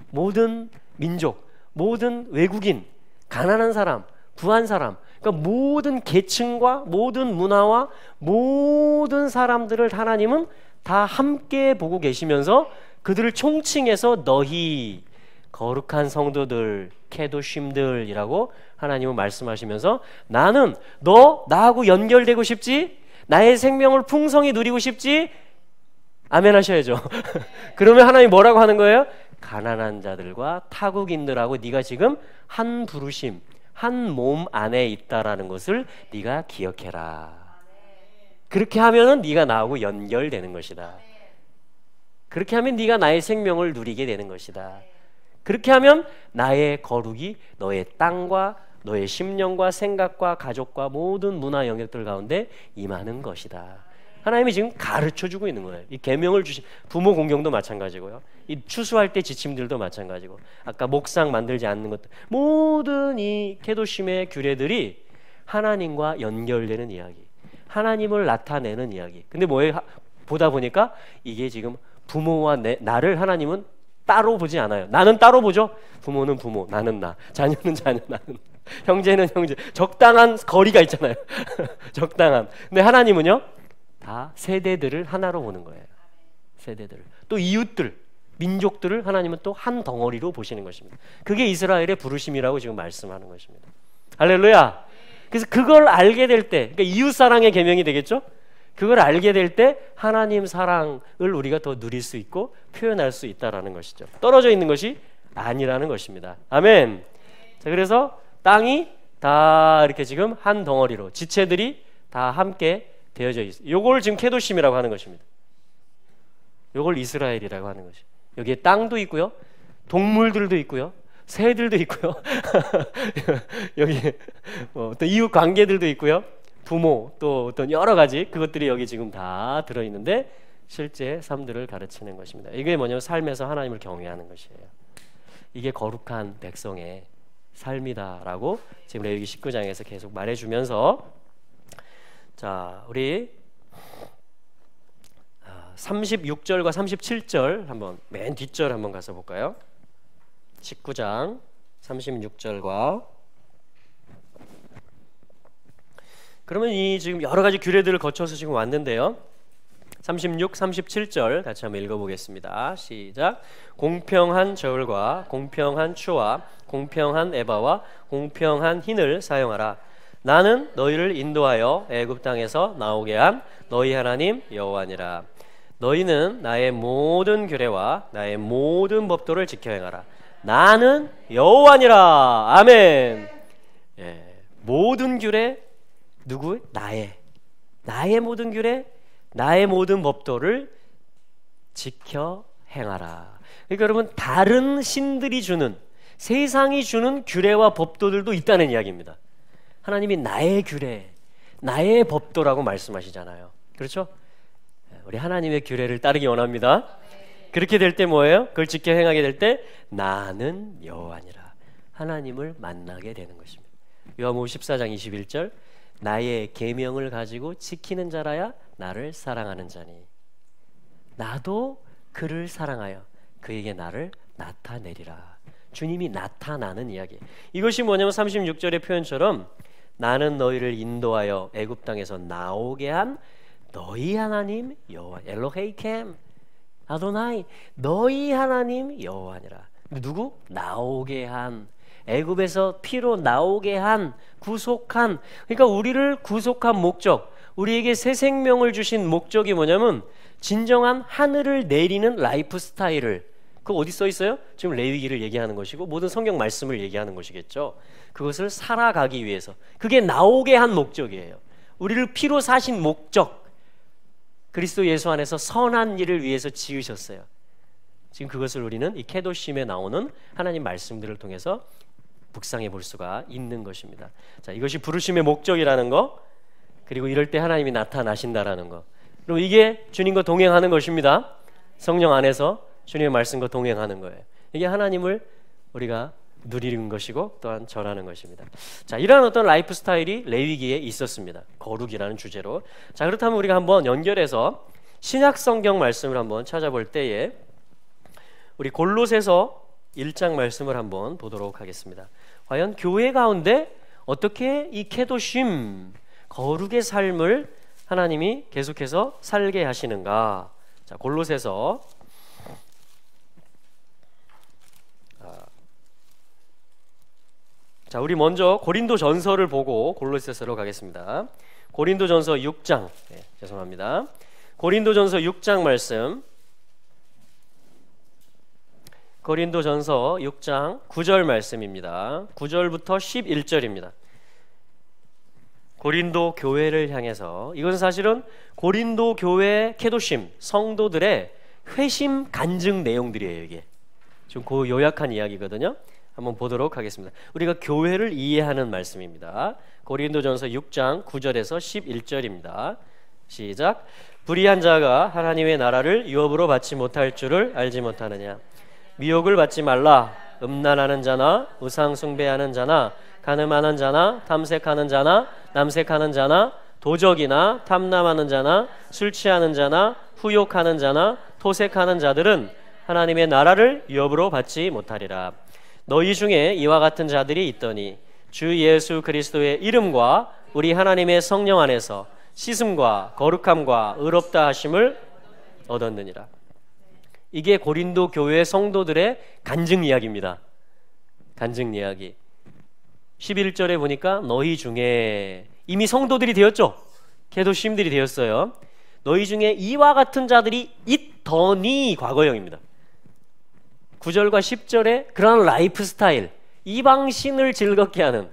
모든 민족, 모든 외국인, 가난한 사람, 부한 사람, 그러니까 모든 계층과 모든 문화와 모든 사람들을 하나님은 다 함께 보고 계시면서 그들을 총칭해서 너희 거룩한 성도들, 케도심들이라고 하나님은 말씀하시면서 나는 너 나하고 연결되고 싶지? 나의 생명을 풍성히 누리고 싶지? 아멘 하셔야죠. 그러면 하나님 뭐라고 하는 거예요? 가난한 자들과 타국인들하고 네가 지금 한 부르심, 한 몸 안에 있다라는 것을 네가 기억해라. 그렇게 하면은 네가 나하고 연결되는 것이다. 그렇게 하면 네가 나의 생명을 누리게 되는 것이다. 그렇게 하면 나의 거룩이 너의 땅과 너의 심령과 생각과 가족과 모든 문화 영역들 가운데 임하는 것이다. 하나님이 지금 가르쳐주고 있는 거예요. 이 계명을 주신 부모 공경도 마찬가지고요. 이 추수할 때 지침들도 마찬가지고, 아까 목상 만들지 않는 것들, 모든 이 케도심의 규례들이 하나님과 연결되는 이야기, 하나님을 나타내는 이야기. 근데 뭐예요? 보다 보니까 이게 지금 부모와 나를 하나님은 따로 보지 않아요. 나는 따로 보죠. 부모는 부모, 나는 나, 자녀는 자녀, 나는 형제는 형제. 적당한 거리가 있잖아요. 적당한. 근데 하나님은요, 다 세대들을 하나로 보는 거예요. 세대들을. 또 이웃들, 민족들을 하나님은 또 한 덩어리로 보시는 것입니다. 그게 이스라엘의 부르심이라고 지금 말씀하는 것입니다. 할렐루야. 그래서 그걸 알게 될 때, 그러니까 이웃 사랑의 계명이 되겠죠? 그걸 알게 될 때 하나님 사랑을 우리가 더 누릴 수 있고 표현할 수 있다라는 것이죠. 떨어져 있는 것이 아니라는 것입니다. 아멘. 자, 그래서 땅이 다 이렇게 지금 한 덩어리로, 지체들이 다 함께 되어져 있어요. 요걸 지금 케도심이라고 하는 것입니다. 요걸 이스라엘이라고 하는 것이. 여기에 땅도 있고요, 동물들도 있고요, 새들도 있고요, 여기 또 이웃 관계들도 있고요, 부모, 또 어떤 여러 가지 그것들이 여기 지금 다 들어 있는데 실제 삶들을 가르치는 것입니다. 이게 뭐냐면 삶에서 하나님을 경외하는 것이에요. 이게 거룩한 백성의 삶이다라고 지금 레위기 19장에서 계속 말해주면서, 자, 우리 36절과 37절 한번, 맨 뒷절 한번 가서 볼까요? 19장 36절과, 그러면 이 지금 여러 가지 규례들을 거쳐서 지금 왔는데요. 36, 37절 같이 한번 읽어보겠습니다. 시작. 공평한 저울과 공평한 추와 공평한 에바와 공평한 흰을 사용하라. 나는 너희를 인도하여 애굽 땅에서 나오게 한 너희 하나님 여호와니라. 너희는 나의 모든 규례와 나의 모든 법도를 지켜 행하라. 나는 여호와니라. 아멘. 예, 모든 규례, 누구? 나의 모든 규례, 나의 모든 법도를 지켜 행하라. 그러니까 여러분, 다른 신들이 주는, 세상이 주는 규례와 법도들도 있다는 이야기입니다. 하나님이 나의 규례, 나의 법도라고 말씀하시잖아요. 그렇죠? 우리 하나님의 규례를 따르기 원합니다. 그렇게 될 때 뭐예요? 그걸 지켜 행하게 될 때 나는 여호와니라. 하나님을 만나게 되는 것입니다. 요한복음 14장 21절, 나의 계명을 가지고 지키는 자라야 나를 사랑하는 자니 나도 그를 사랑하여 그에게 나를 나타내리라. 주님이 나타나는 이야기. 이것이 뭐냐면 36절의 표현처럼 나는 너희를 인도하여 애굽 땅에서 나오게 한 너희 하나님 여호와 엘로헤이켐 아도나이 너희 하나님 여호와니라. 누구? 나오게 한, 애굽에서 피로 나오게 한, 구속한. 그러니까 우리를 구속한 목적, 우리에게 새 생명을 주신 목적이 뭐냐면 진정한 하늘을 내리는 라이프 스타일을, 그거 어디 써 있어요? 지금 레위기를 얘기하는 것이고 모든 성경 말씀을 얘기하는 것이겠죠. 그것을 살아가기 위해서, 그게 나오게 한 목적이에요. 우리를 피로 사신 목적, 그리스도 예수 안에서 선한 일을 위해서 지으셨어요. 지금 그것을 우리는 이 케도심에 나오는 하나님 말씀들을 통해서 묵상해 볼 수가 있는 것입니다. 자, 이것이 부르심의 목적이라는 거, 그리고 이럴 때 하나님이 나타나신다라는 거. 그리고 이게 주님과 동행하는 것입니다. 성령 안에서 주님의 말씀과 동행하는 거예요. 이게 하나님을 우리가 누리는 것이고 또한 절하는 것입니다. 자, 이러한 어떤 라이프 스타일이 레위기에 있었습니다. 거룩이라는 주제로. 자, 그렇다면 우리가 한번 연결해서 신약 성경 말씀을 한번 찾아볼 때에 우리 골로새서 1장 말씀을 한번 보도록 하겠습니다. 과연 교회 가운데 어떻게 이 케도심, 거룩의 삶을 하나님이 계속해서 살게 하시는가? 자, 골로새서 자, 우리 먼저 고린도 전서를 보고 골로새서로 가겠습니다. 고린도 전서 6장, 죄송합니다. 고린도 전서 6장 말씀, 고린도 전서 6장 9절 말씀입니다. 9절부터 11절입니다. 고린도 교회를 향해서, 이건 사실은 고린도 교회 케도심, 성도들의 회심 간증 내용들이에요. 이게 좀 그 요약한 이야기거든요. 한번 보도록 하겠습니다. 우리가 교회를 이해하는 말씀입니다. 고린도전서 6장 9절에서 11절입니다. 시작. 불의한 자가 하나님의 나라를 유업으로 받지 못할 줄을 알지 못하느냐. 미혹을 받지 말라. 음란하는 자나 우상 숭배하는 자나 간음하는 자나 탐색하는 자나 남색하는 자나 도적이나 탐남하는 자나 술 취하는 자나 후욕하는 자나 토색하는 자들은 하나님의 나라를 유업으로 받지 못하리라. 너희 중에 이와 같은 자들이 있더니 주 예수 그리스도의 이름과 우리 하나님의 성령 안에서 씻음과 거룩함과 의롭다 하심을 얻었느니라. 이게 고린도 교회 성도들의 간증 이야기입니다. 간증 이야기. 11절에 보니까 너희 중에, 이미 성도들이 되었죠. 개도심들이 되었어요. 너희 중에 이와 같은 자들이 있더니, 과거형입니다. 9절과 10절에 그런 라이프 스타일, 이방신을 즐겁게 하는,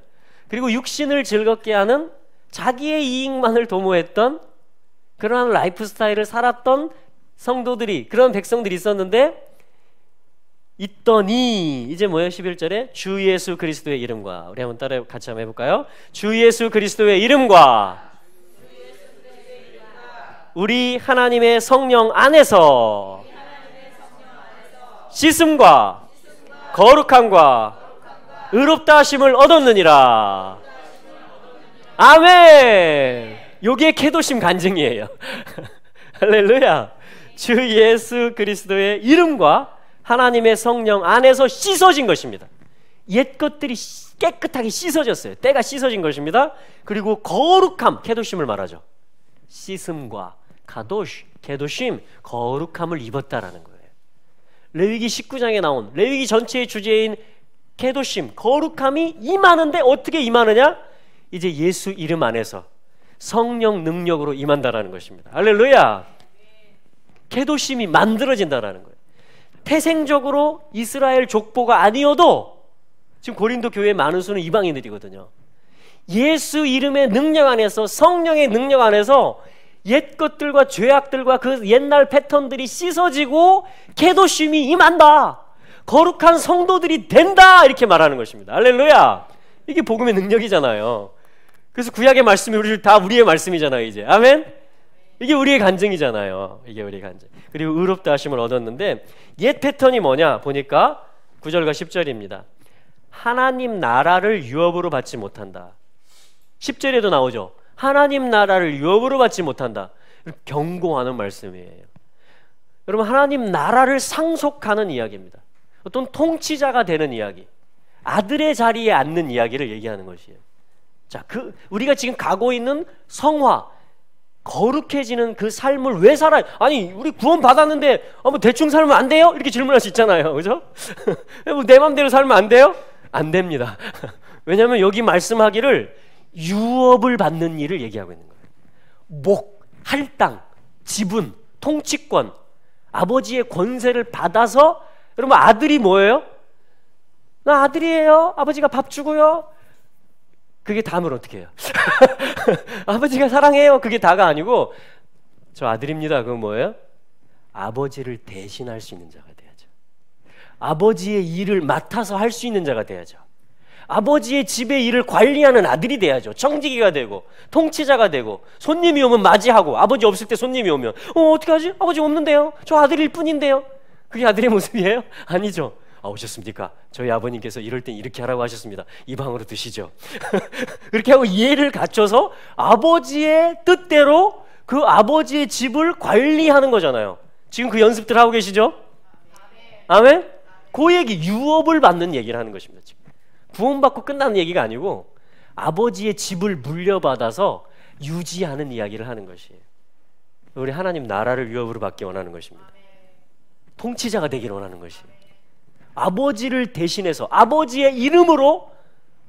그리고 육신을 즐겁게 하는, 자기의 이익만을 도모했던 그러한 라이프 스타일을 살았던 성도들이, 그런 백성들이 있었는데, 있더니 이제 뭐예요? 11절에 주 예수 그리스도의 이름과, 우리 한번 따라 같이 한번 해볼까요? 주 예수 그리스도의 이름과 우리 하나님의 성령 안에서 씻음과 거룩함과 의롭다 하심을 얻었느니라. 아멘. 요게 케도심 간증이에요. 할렐루야. 주 예수 그리스도의 이름과 하나님의 성령 안에서 씻어진 것입니다. 옛 것들이 깨끗하게 씻어졌어요. 때가 씻어진 것입니다. 그리고 거룩함, 케도심을 말하죠. 씻음과 가도시, 케도심, 거룩함을 입었다라는 거예요. 레위기 19장에 나온, 레위기 전체의 주제인 케도심, 거룩함이 임하는데 어떻게 임하느냐? 이제 예수 이름 안에서 성령 능력으로 임한다라는 것입니다. 할렐루야. 케도심이 만들어진다라는 거예요. 태생적으로 이스라엘 족보가 아니어도, 지금 고린도 교회의 많은 수는 이방인들이거든요. 예수 이름의 능력 안에서, 성령의 능력 안에서 옛 것들과 죄악들과 그 옛날 패턴들이 씻어지고 케도심이 임한다, 거룩한 성도들이 된다, 이렇게 말하는 것입니다. 할렐루야. 이게 복음의 능력이잖아요. 그래서 구약의 말씀이 우리의 말씀이잖아요. 이제 아멘. 이게 우리의 간증이잖아요. 이게 우리의 간증. 그리고 의롭다 하심을 얻었는데, 옛 패턴이 뭐냐 보니까 9절과 10절입니다. 하나님 나라를 유업으로 받지 못한다. 10절에도 나오죠. 하나님 나라를 유업으로 받지 못한다. 경고하는 말씀이에요. 여러분, 하나님 나라를 상속하는 이야기입니다. 어떤 통치자가 되는 이야기, 아들의 자리에 앉는 이야기를 얘기하는 것이에요. 자, 우리가 지금 가고 있는 성화, 거룩해지는 그 삶을 왜 살아요? 아니, 우리 구원 받았는데 뭐 대충 살면 안 돼요? 이렇게 질문할 수 있잖아요, 그죠? 내 맘대로 살면 안 돼요? 안 됩니다. 왜냐하면 여기 말씀하기를 유업을 받는 일을 얘기하고 있는 거예요. 목, 할당, 지분, 통치권, 아버지의 권세를 받아서, 여러분 아들이 뭐예요? 나 아들이에요. 아버지가 밥 주고요. 그게 다음을 어떻게 해요? 아버지가 사랑해요. 그게 다가 아니고 저 아들입니다. 그건 뭐예요? 아버지를 대신할 수 있는 자가 돼야죠. 아버지의 일을 맡아서 할 수 있는 자가 돼야죠. 아버지의 집의 일을 관리하는 아들이 돼야죠. 청지기가 되고 통치자가 되고 손님이 오면 맞이하고 아버지 없을 때 손님이 오면 어떻게 하지? 아버지 없는데요. 저 아들일 뿐인데요. 그게 아들의 모습이에요? 아니죠. 오셨습니까? 저희 아버님께서 이럴 땐 이렇게 하라고 하셨습니다. 이 방으로 드시죠. 그렇게 하고 이해를 갖춰서 아버지의 뜻대로 그 아버지의 집을 관리하는 거잖아요. 지금 그 연습들 하고 계시죠? 아멘? 그 얘기, 유업을 받는 얘기를 하는 것입니다. 지금 구원받고 끝나는 얘기가 아니고 아버지의 집을 물려받아서 유지하는 이야기를 하는 것이에요. 우리 하나님 나라를 유업으로 받기 원하는 것입니다. 통치자가 되기를 원하는 것이에요. 아버지를 대신해서 아버지의 이름으로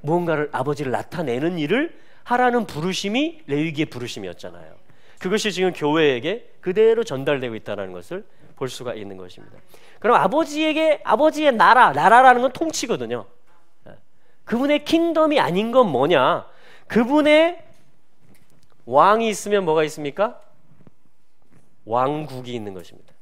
무언가를, 아버지를 나타내는 일을 하라는 부르심이 레위기의 부르심이었잖아요. 그것이 지금 교회에게 그대로 전달되고 있다는 것을 볼 수가 있는 것입니다. 그럼 아버지에게, 아버지의 나라라는 건 통치거든요. 그분의 킹덤이 아닌 건 뭐냐? 그분의 왕이 있으면 뭐가 있습니까? 왕국이 있는 것입니다.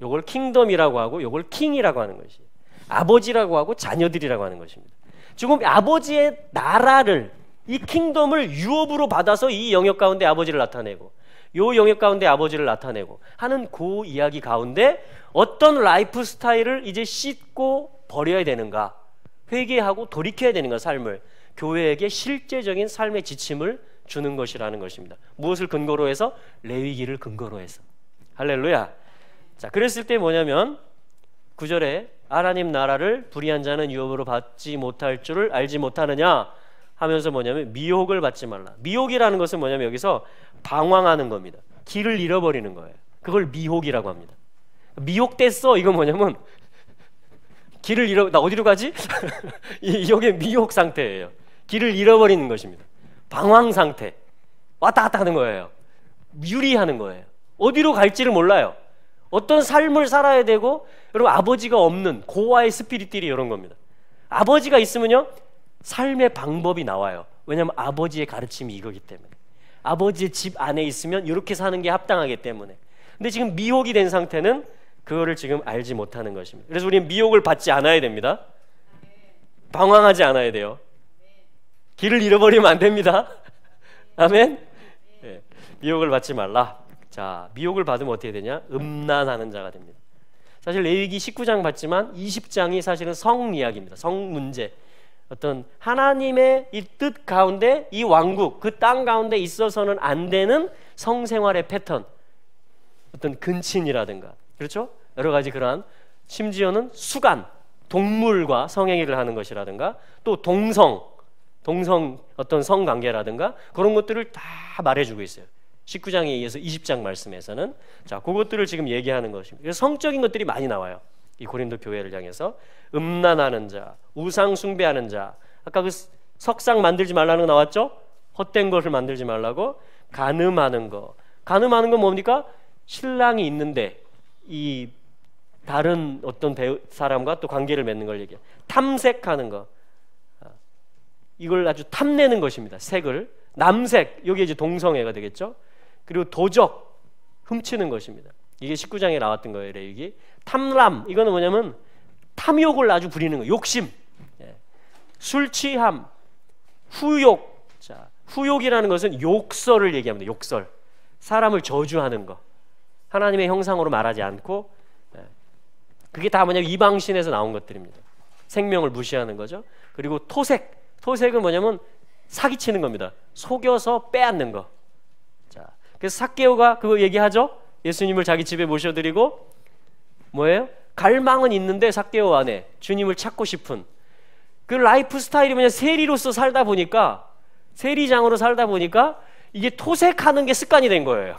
요걸 킹덤이라고 하고 요걸 킹이라고 하는 것이에요. 아버지라고 하고 자녀들이라고 하는 것입니다. 지금 아버지의 나라를, 이 킹덤을 유업으로 받아서 이 영역 가운데 아버지를 나타내고 요 영역 가운데 아버지를 나타내고 하는 그 이야기 가운데 어떤 라이프 스타일을 이제 씻고 버려야 되는가, 회개하고 돌이켜야 되는가, 삶을, 교회에게 실제적인 삶의 지침을 주는 것이라는 것입니다. 무엇을 근거로 해서? 레위기를 근거로 해서. 할렐루야. 자, 그랬을 때 뭐냐면 9절에 하나님 나라를 불의한 자는 유업으로 받지 못할 줄을 알지 못하느냐 하면서 뭐냐면 미혹을 받지 말라. 미혹이라는 것은 뭐냐면 여기서 방황하는 겁니다. 길을 잃어버리는 거예요. 그걸 미혹이라고 합니다. 미혹됐어, 이건 뭐냐면 길을 나 어디로 가지? 이게 미혹 상태예요. 길을 잃어버리는 것입니다. 방황 상태, 왔다 갔다 하는 거예요. 유리하는 거예요. 어디로 갈지를 몰라요. 어떤 삶을 살아야 되고, 여러분 아버지가 없는 고아의 스피릿들이 이런 겁니다. 아버지가 있으면요 삶의 방법이 나와요. 왜냐하면 아버지의 가르침이 이거기 때문에. 아버지의 집 안에 있으면 이렇게 사는 게 합당하기 때문에. 근데 지금 미혹이 된 상태는 그거를 지금 알지 못하는 것입니다. 그래서 우리는 미혹을 받지 않아야 됩니다. 방황하지 않아야 돼요. 길을 잃어버리면 안 됩니다. 아멘. 네. 미혹을 받지 말라. 자, 미혹을 받으면 어떻게 되냐? 음란하는 자가 됩니다. 사실 레위기 19장 봤지만 20장이 사실은 성 이야기입니다. 성 문제. 어떤 하나님의 이 뜻 가운데, 이 왕국, 그 땅 가운데 있어서는 안 되는 성생활의 패턴, 어떤 근친이라든가, 그렇죠? 여러 가지 그러한, 심지어는 수간, 동물과 성행위를 하는 것이라든가, 또 동성 어떤 성관계라든가 그런 것들을 다 말해주고 있어요. 19장에 의해서 20장 말씀에서는. 자, 그것들을 지금 얘기하는 것입니다. 그래서 성적인 것들이 많이 나와요. 이 고린도 교회를 향해서 음란하는 자, 우상 숭배하는 자, 아까 그 석상 만들지 말라는 거 나왔죠? 헛된 것을 만들지 말라고. 간음하는 거. 간음하는 건 뭡니까? 신랑이 있는데 이 다른 어떤 사람과 또 관계를 맺는 걸 얘기해요. 탐색하는 거. 이걸 아주 탐내는 것입니다. 색을. 남색, 여기 이제 동성애가 되겠죠. 그리고 도적, 훔치는 것입니다. 이게 19장에 나왔던 거예요. 레위기. 탐람, 이거는 뭐냐면 탐욕을 아주 부리는 거예요. 욕심. 술 취함, 후욕. 자, 후욕이라는 것은 욕설을 얘기합니다. 욕설. 사람을 저주하는 거. 하나님의 형상으로 말하지 않고, 그게 다 뭐냐면 이방신에서 나온 것들입니다. 생명을 무시하는 거죠. 그리고 토색. 토색은 뭐냐면 사기치는 겁니다. 속여서 빼앗는 거. 자, 그래서 삭개오가 그거 얘기하죠. 예수님을 자기 집에 모셔드리고 뭐예요? 갈망은 있는데 삭개오 안에 주님을 찾고 싶은 그 라이프 스타일이 뭐냐, 세리로서 살다 보니까, 세리장으로 살다 보니까 이게 토색하는 게 습관이 된 거예요.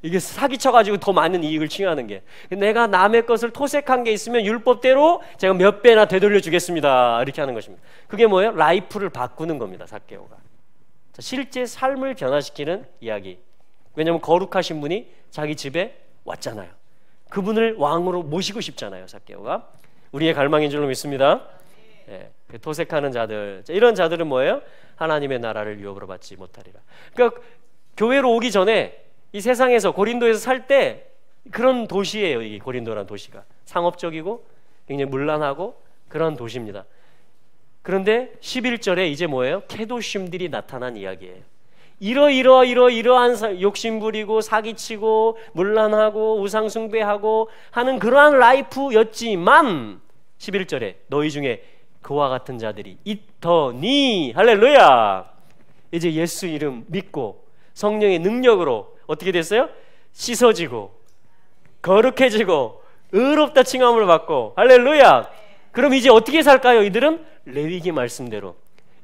이게 사기쳐가지고 더 많은 이익을 취하는 게, 내가 남의 것을 토색한 게 있으면 율법대로 제가 몇 배나 되돌려 주겠습니다, 이렇게 하는 것입니다. 그게 뭐예요? 라이프를 바꾸는 겁니다, 삭개오가. 실제 삶을 변화시키는 이야기. 왜냐하면 거룩하신 분이 자기 집에 왔잖아요. 그분을 왕으로 모시고 싶잖아요, 삭개오가. 우리의 갈망인 줄로 믿습니다. 예, 토색하는 자들, 이런 자들은 뭐예요? 하나님의 나라를 유업으로 받지 못하리라. 그러니까 교회로 오기 전에 이 세상에서, 고린도에서 살 때 그런 도시예요. 이 고린도라는 도시가 상업적이고 굉장히 문란하고 그런 도시입니다. 그런데 11절에 이제 뭐예요? 케도심들이 나타난 이야기예요. 이러한 욕심부리고 사기치고 문란하고 우상숭배하고 하는 그러한 라이프였지만 11절에 너희 중에 그와 같은 자들이 있더니, 할렐루야, 이제 예수 이름 믿고 성령의 능력으로 어떻게 됐어요? 씻어지고 거룩해지고 의롭다 칭함을 받고, 할렐루야. 그럼 이제 어떻게 살까요? 이들은 레위기 말씀대로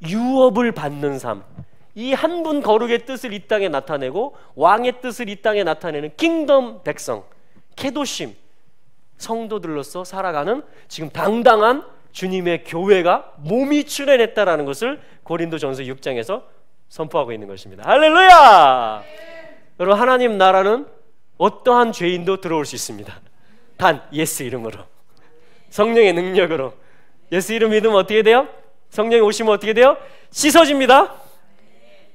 유업을 받는 삶, 이 한 분 거룩의 뜻을 이 땅에 나타내고 왕의 뜻을 이 땅에 나타내는 킹덤 백성, 케도심 성도들로서 살아가는 지금 당당한 주님의 교회가 몸이 출현했다라는 것을 고린도전서 6장에서 선포하고 있는 것입니다. 할렐루야! 여러분, 하나님 나라는 어떠한 죄인도 들어올 수 있습니다. 단 예수 이름으로, 성령의 능력으로. 예수 이름 믿으면 어떻게 돼요? 성령이 오시면 어떻게 돼요? 씻어집니다.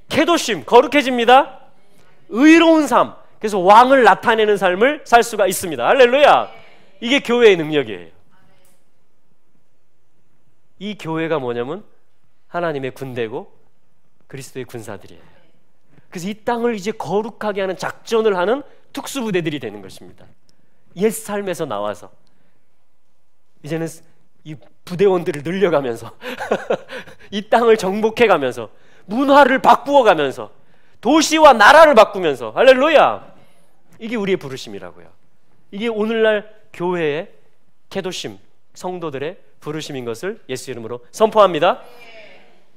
케도심, 거룩해집니다. 의로운 삶, 그래서 왕을 나타내는 삶을 살 수가 있습니다. 할렐루야! 이게 교회의 능력이에요. 이 교회가 뭐냐면 하나님의 군대고 그리스도의 군사들이에요. 그래서 이 땅을 이제 거룩하게 하는 작전을 하는 특수부대들이 되는 것입니다. 옛 삶에서 나와서 이제는 이 부대원들을 늘려가면서 이 땅을 정복해가면서 문화를 바꾸어가면서 도시와 나라를 바꾸면서, 할렐루야, 이게 우리의 부르심이라고요. 이게 오늘날 교회의 케도심 성도들의 부르심인 것을 예수 이름으로 선포합니다.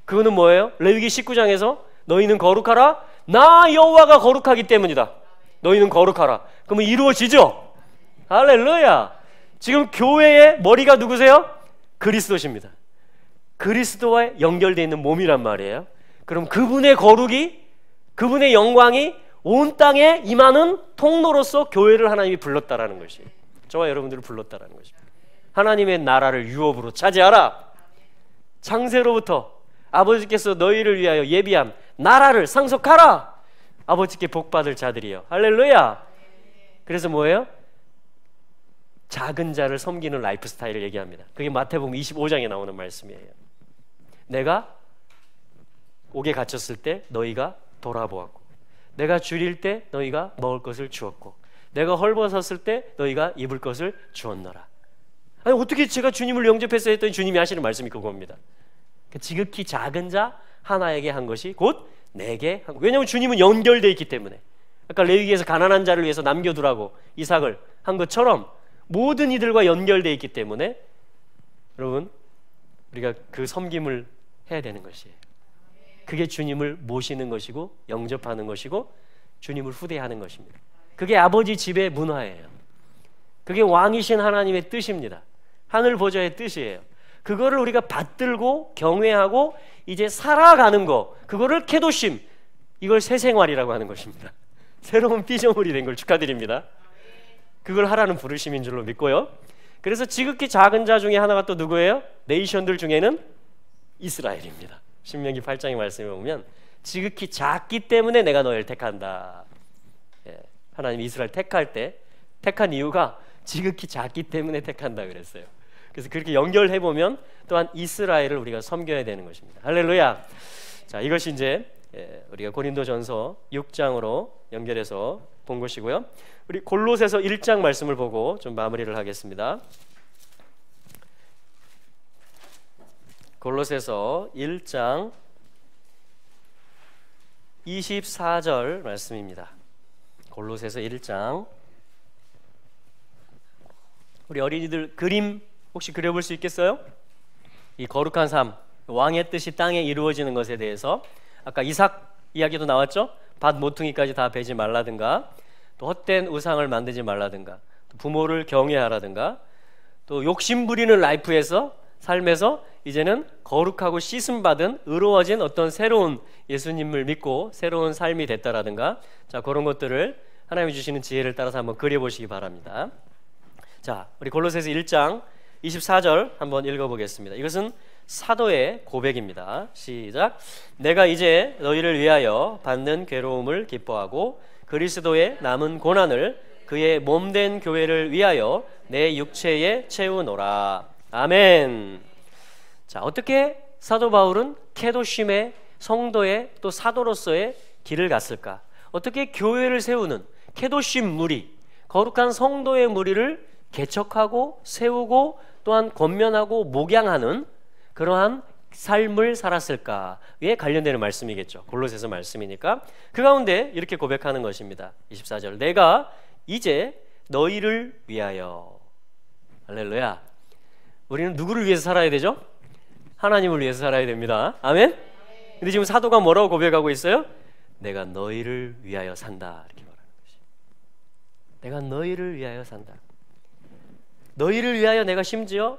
그거는 뭐예요? 레위기 19장에서 너희는 거룩하라, 나 여호와가 거룩하기 때문이다. 너희는 거룩하라. 그러면 이루어지죠. 할렐루야. 지금 교회의 머리가 누구세요? 그리스도십니다. 그리스도와 연결되어 있는 몸이란 말이에요. 그럼 그분의 거룩이, 그분의 영광이 온 땅에 임하는 통로로서 교회를 하나님이 불렀다라는 것이, 저와 여러분들을 불렀다라는 것입니다. 하나님의 나라를 유업으로 차지하라. 창세로부터 아버지께서 너희를 위하여 예비한 나라를 상속하라. 아버지께 복받을 자들이요. 할렐루야. 그래서 뭐예요? 작은 자를 섬기는 라이프 스타일을 얘기합니다. 그게 마태복음 25장에 나오는 말씀이에요. 내가 옥에 갇혔을 때 너희가 돌아보았고, 내가 줄일 때 너희가 먹을 것을 주었고, 내가 헐벗었을 때 너희가 입을 것을 주었노라. 아니, 어떻게 제가 주님을 영접했어요 했더니 주님이 하시는 말씀이 그겁니다. 지극히 작은 자 하나에게 한 것이 곧 내게 한 것. 왜냐하면 주님은 연결되어 있기 때문에. 아까 레위기에서 가난한 자를 위해서 남겨두라고 이삭을 한 것처럼 모든 이들과 연결되어 있기 때문에 여러분, 우리가 그 섬김을 해야 되는 것이에요. 그게 주님을 모시는 것이고 영접하는 것이고 주님을 후대하는 것입니다. 그게 아버지 집의 문화예요. 그게 왕이신 하나님의 뜻입니다. 하늘 보좌의 뜻이에요. 그거를 우리가 받들고 경외하고 이제 살아가는 거, 그거를 케도심, 이걸 새 생활이라고 하는 것입니다. 새로운 피조물이 된 걸 축하드립니다. 그걸 하라는 부르심인 줄로 믿고요. 그래서 지극히 작은 자 중에 하나가 또 누구예요? 네이션들 중에는 이스라엘입니다. 신명기 8장의 말씀에 보면 지극히 작기 때문에 내가 너희를 택한다. 예, 하나님이 이스라엘 택할 때 택한 이유가 지극히 작기 때문에 택한다 그랬어요. 그래서 그렇게 연결해보면 또한 이스라엘을 우리가 섬겨야 되는 것입니다. 할렐루야. 자, 이것이 이제 우리가 고린도전서 6장으로 연결해서 본 것이고요. 우리 골로새서 1장 말씀을 보고 좀 마무리를 하겠습니다. 골로새서 1장 24절 말씀입니다. 골로새서 1장 우리 어린이들 그림 혹시 그려볼 수 있겠어요? 이 거룩한 삶, 왕의 뜻이 땅에 이루어지는 것에 대해서 아까 이삭 이야기도 나왔죠? 밭 모퉁이까지 다 베지 말라든가, 또 헛된 우상을 만들지 말라든가, 또 부모를 경외하라든가, 또 욕심 부리는 라이프에서 삶에서 이제는 거룩하고 씻음 받은 의로워진 어떤 새로운 예수님을 믿고 새로운 삶이 됐다라든가, 자, 그런 것들을 하나님이 주시는 지혜를 따라서 한번 그려보시기 바랍니다. 자, 우리 골로새서 1장 24절 한번 읽어보겠습니다. 이것은 사도의 고백입니다. 시작. 내가 이제 너희를 위하여 받는 괴로움을 기뻐하고 그리스도의 남은 고난을 그의 몸된 교회를 위하여 내 육체에 채우노라. 아멘. 자, 어떻게 사도 바울은 케도심의 성도의 또 사도로서의 길을 갔을까? 어떻게 교회를 세우는 케도심 무리, 거룩한 성도의 무리를 개척하고 세우고 또한 권면하고 목양하는 그러한 삶을 살았을까에 관련되는 말씀이겠죠. 골로새서 말씀이니까. 그 가운데 이렇게 고백하는 것입니다. 24절. 내가 이제 너희를 위하여. 할렐루야. 우리는 누구를 위해서 살아야 되죠? 하나님을 위해서 살아야 됩니다. 아멘. 근데 지금 사도가 뭐라고 고백하고 있어요? 내가 너희를 위하여 산다, 이렇게 말하는 것이. 내가 너희를 위하여 산다. 너희를 위하여 내가 심지어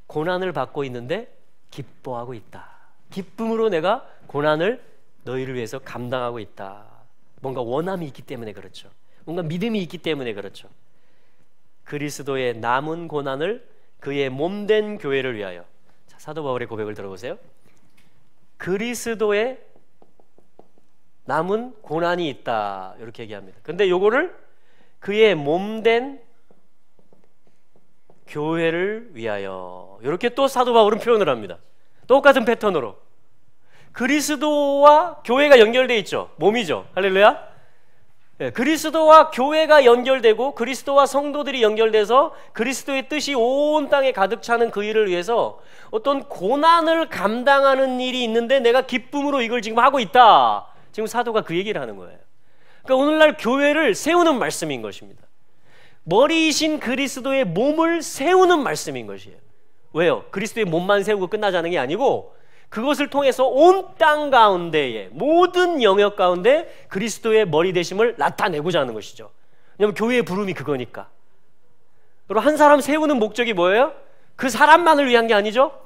고난을 받고 있는데 기뻐하고 있다. 기쁨으로 내가 고난을 너희를 위해서 감당하고 있다. 뭔가 원함이 있기 때문에 그렇죠. 뭔가 믿음이 있기 때문에 그렇죠. 그리스도의 남은 고난을 그의 몸된 교회를 위하여. 자, 사도 바울의 고백을 들어보세요. 그리스도의 남은 고난이 있다, 이렇게 얘기합니다. 근데 요거를 그의 몸된 교회를 위하여, 이렇게 또 사도 바울은 표현을 합니다. 똑같은 패턴으로. 그리스도와 교회가 연결되어 있죠. 몸이죠. 할렐루야. 네, 그리스도와 교회가 연결되고 그리스도와 성도들이 연결돼서 그리스도의 뜻이 온 땅에 가득 차는 그 일을 위해서 어떤 고난을 감당하는 일이 있는데 내가 기쁨으로 이걸 지금 하고 있다. 지금 사도가 그 얘기를 하는 거예요. 그러니까 오늘날 교회를 세우는 말씀인 것입니다. 머리이신 그리스도의 몸을 세우는 말씀인 것이에요. 왜요? 그리스도의 몸만 세우고 끝나자는 게 아니고 그것을 통해서 온 땅 가운데에 모든 영역 가운데 그리스도의 머리 되심을 나타내고자 하는 것이죠. 왜냐하면 교회의 부름이 그거니까. 그리고 한 사람 세우는 목적이 뭐예요? 그 사람만을 위한 게 아니죠.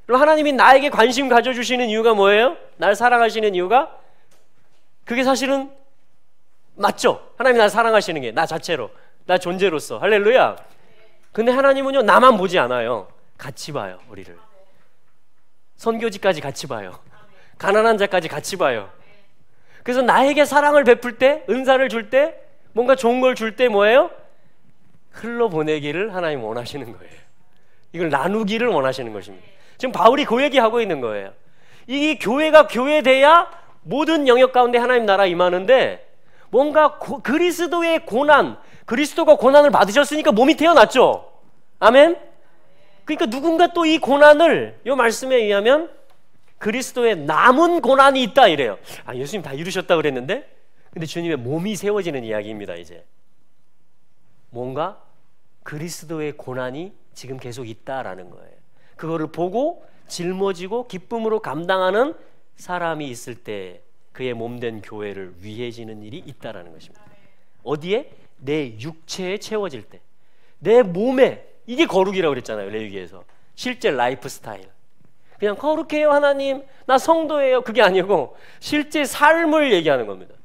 그리고 하나님이 나에게 관심 가져주시는 이유가 뭐예요? 날 사랑하시는 이유가 그게 사실은 맞죠. 하나님이 날 사랑하시는 게 나 자체로, 나 존재로서. 할렐루야. 근데 하나님은요, 나만 보지 않아요. 같이 봐요. 우리를. 선교지까지 같이 봐요. 가난한 자까지 같이 봐요. 그래서 나에게 사랑을 베풀 때, 은사를 줄 때, 뭔가 좋은 걸 줄 때 뭐예요? 흘러보내기를 하나님 원하시는 거예요. 이걸 나누기를 원하시는 것입니다. 지금 바울이 그 얘기하고 있는 거예요. 이 교회가 교회돼야 모든 영역 가운데 하나님 나라 임하는데 뭔가 그리스도의 고난, 그리스도가 고난을 받으셨으니까 몸이 태어났죠. 아멘? 그러니까 누군가 또 이 고난을, 이 말씀에 의하면 그리스도의 남은 고난이 있다 이래요. 아, 예수님 다 이루셨다 그랬는데? 근데 주님의 몸이 세워지는 이야기입니다. 이제 뭔가 그리스도의 고난이 지금 계속 있다라는 거예요. 그거를 보고 짊어지고 기쁨으로 감당하는 사람이 있을 때 그의 몸된 교회를 위해지는 일이 있다라는 것입니다. 어디에? 내 육체에 채워질 때, 내 몸에. 이게 거룩이라고 그랬잖아요. 레위기에서. 실제 라이프 스타일. 그냥 거룩해요 하나님, 나 성도예요, 그게 아니고 실제 삶을 얘기하는 겁니다.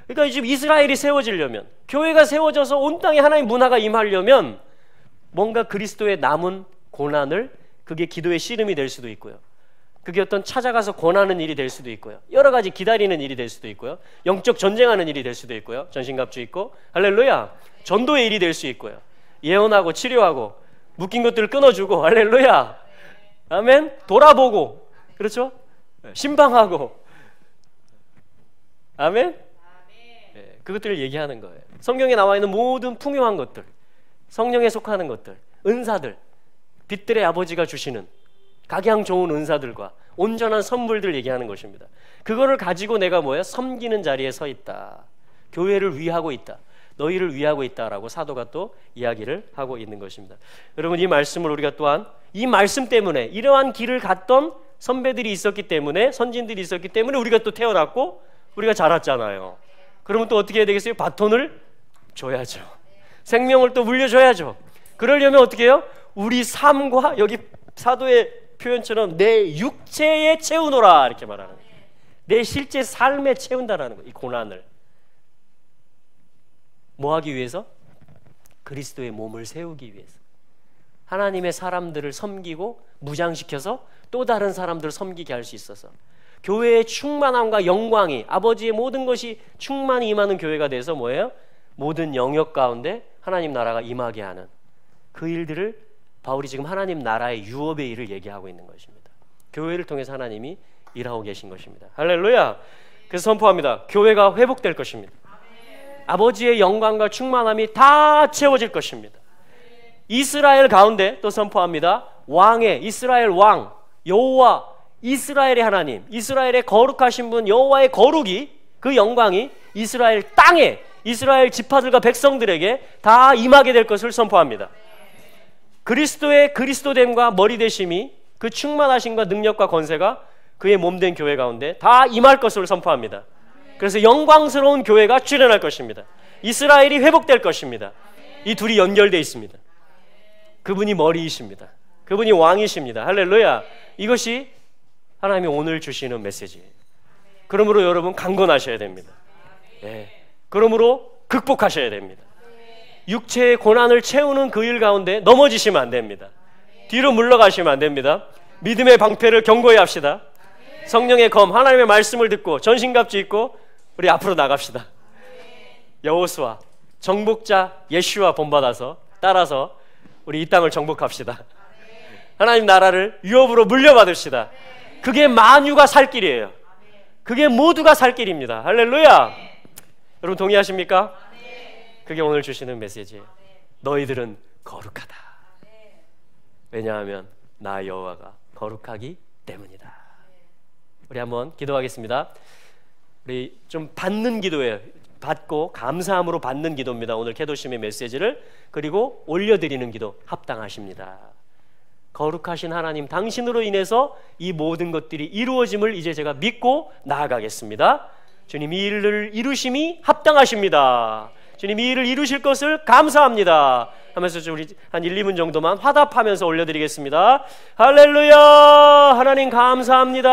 그러니까 지금 이스라엘이 세워지려면, 교회가 세워져서 온 땅에 하나님 문화가 임하려면 뭔가 그리스도의 남은 고난을, 그게 기도의 씨름이 될 수도 있고요, 그게 어떤 찾아가서 권하는 일이 될 수도 있고요, 여러 가지 기다리는 일이 될 수도 있고요, 영적 전쟁하는 일이 될 수도 있고요, 전신갑주 있고, 할렐루야, 전도의 일이 될 수 있고요, 예언하고 치료하고 묶인 것들을 끊어주고, 할렐루야, 아멘, 돌아보고, 그렇죠, 신방하고, 아멘. 네, 그것들을 얘기하는 거예요. 성경에 나와 있는 모든 풍요한 것들, 성령에 속하는 것들, 은사들, 빛들의 아버지가 주시는 각양 좋은 은사들과 온전한 선물들 얘기하는 것입니다. 그거를 가지고 내가 뭐야? 섬기는 자리에 서 있다. 교회를 위하고 있다. 너희를 위하고 있다라고 사도가 또 이야기를 하고 있는 것입니다. 여러분, 이 말씀을 우리가 또한 이 말씀 때문에, 이러한 길을 갔던 선배들이 있었기 때문에, 선진들이 있었기 때문에 우리가 또 태어났고 우리가 자랐잖아요. 그러면 또 어떻게 해야 되겠어요? 바톤을 줘야죠. 생명을 또 물려줘야죠. 그러려면 어떻게 해요? 우리 삶과, 여기 사도의 표현처럼 내 육체에 채우노라 이렇게 말하는 거예요. 내 실제 삶에 채운다라는 거예요. 이 고난을 뭐 하기 위해서? 그리스도의 몸을 세우기 위해서. 하나님의 사람들을 섬기고 무장시켜서 또 다른 사람들을 섬기게 할 수 있어서 교회의 충만함과 영광이, 아버지의 모든 것이 충만히 임하는 교회가 돼서 뭐예요? 모든 영역 가운데 하나님 나라가 임하게 하는 그 일들을 바울이 지금 하나님 나라의 유업의 일을 얘기하고 있는 것입니다. 교회를 통해서 하나님이 일하고 계신 것입니다. 할렐루야. 그래서 선포합니다. 교회가 회복될 것입니다. 아버지의 영광과 충만함이 다 채워질 것입니다. 이스라엘 가운데 또 선포합니다. 왕의, 이스라엘 왕 여호와, 이스라엘의 하나님, 이스라엘의 거룩하신 분 여호와의 거룩이, 그 영광이 이스라엘 땅에, 이스라엘 지파들과 백성들에게 다 임하게 될 것을 선포합니다. 그리스도의 그리스도됨과 머리되심이, 그 충만하심과 능력과 권세가 그의 몸된 교회 가운데 다 임할 것을 선포합니다. 그래서 영광스러운 교회가 출현할 것입니다. 이스라엘이 회복될 것입니다. 이 둘이 연결되어 있습니다. 그분이 머리이십니다. 그분이 왕이십니다. 할렐루야. 이것이 하나님이 오늘 주시는 메시지예요. 그러므로 여러분 강건하셔야 됩니다. 예. 그러므로 극복하셔야 됩니다. 육체의 고난을 채우는 그 일 가운데 넘어지시면 안 됩니다. 뒤로 물러가시면 안 됩니다. 믿음의 방패를 견고히 합시다. 성령의 검, 하나님의 말씀을 듣고 전신갑주 입고 우리 앞으로 나갑시다. 여호수아, 정복자 예슈아 본받아서 따라서 우리 이 땅을 정복합시다. 하나님 나라를 유업으로 물려받읍시다. 그게 만유가 살 길이에요. 그게 모두가 살 길입니다. 할렐루야. 여러분 동의하십니까? 그게 오늘 주시는 메시지예요. 너희들은 거룩하다. 왜냐하면 나 여호와가 거룩하기 때문이다. 우리 한번 기도하겠습니다. 우리 좀 받는 기도예요. 받고 감사함으로 받는 기도입니다. 오늘 계도심의 메시지를, 그리고 올려드리는 기도 합당하십니다. 거룩하신 하나님, 당신으로 인해서 이 모든 것들이 이루어짐을 이제 제가 믿고 나아가겠습니다. 주님, 이 일을 이루심이 합당하십니다. 주님, 이 일을 이루실 것을 감사합니다 하면서 우리 한 1, 2분 정도만 화답하면서 올려드리겠습니다. 할렐루야. 하나님 감사합니다.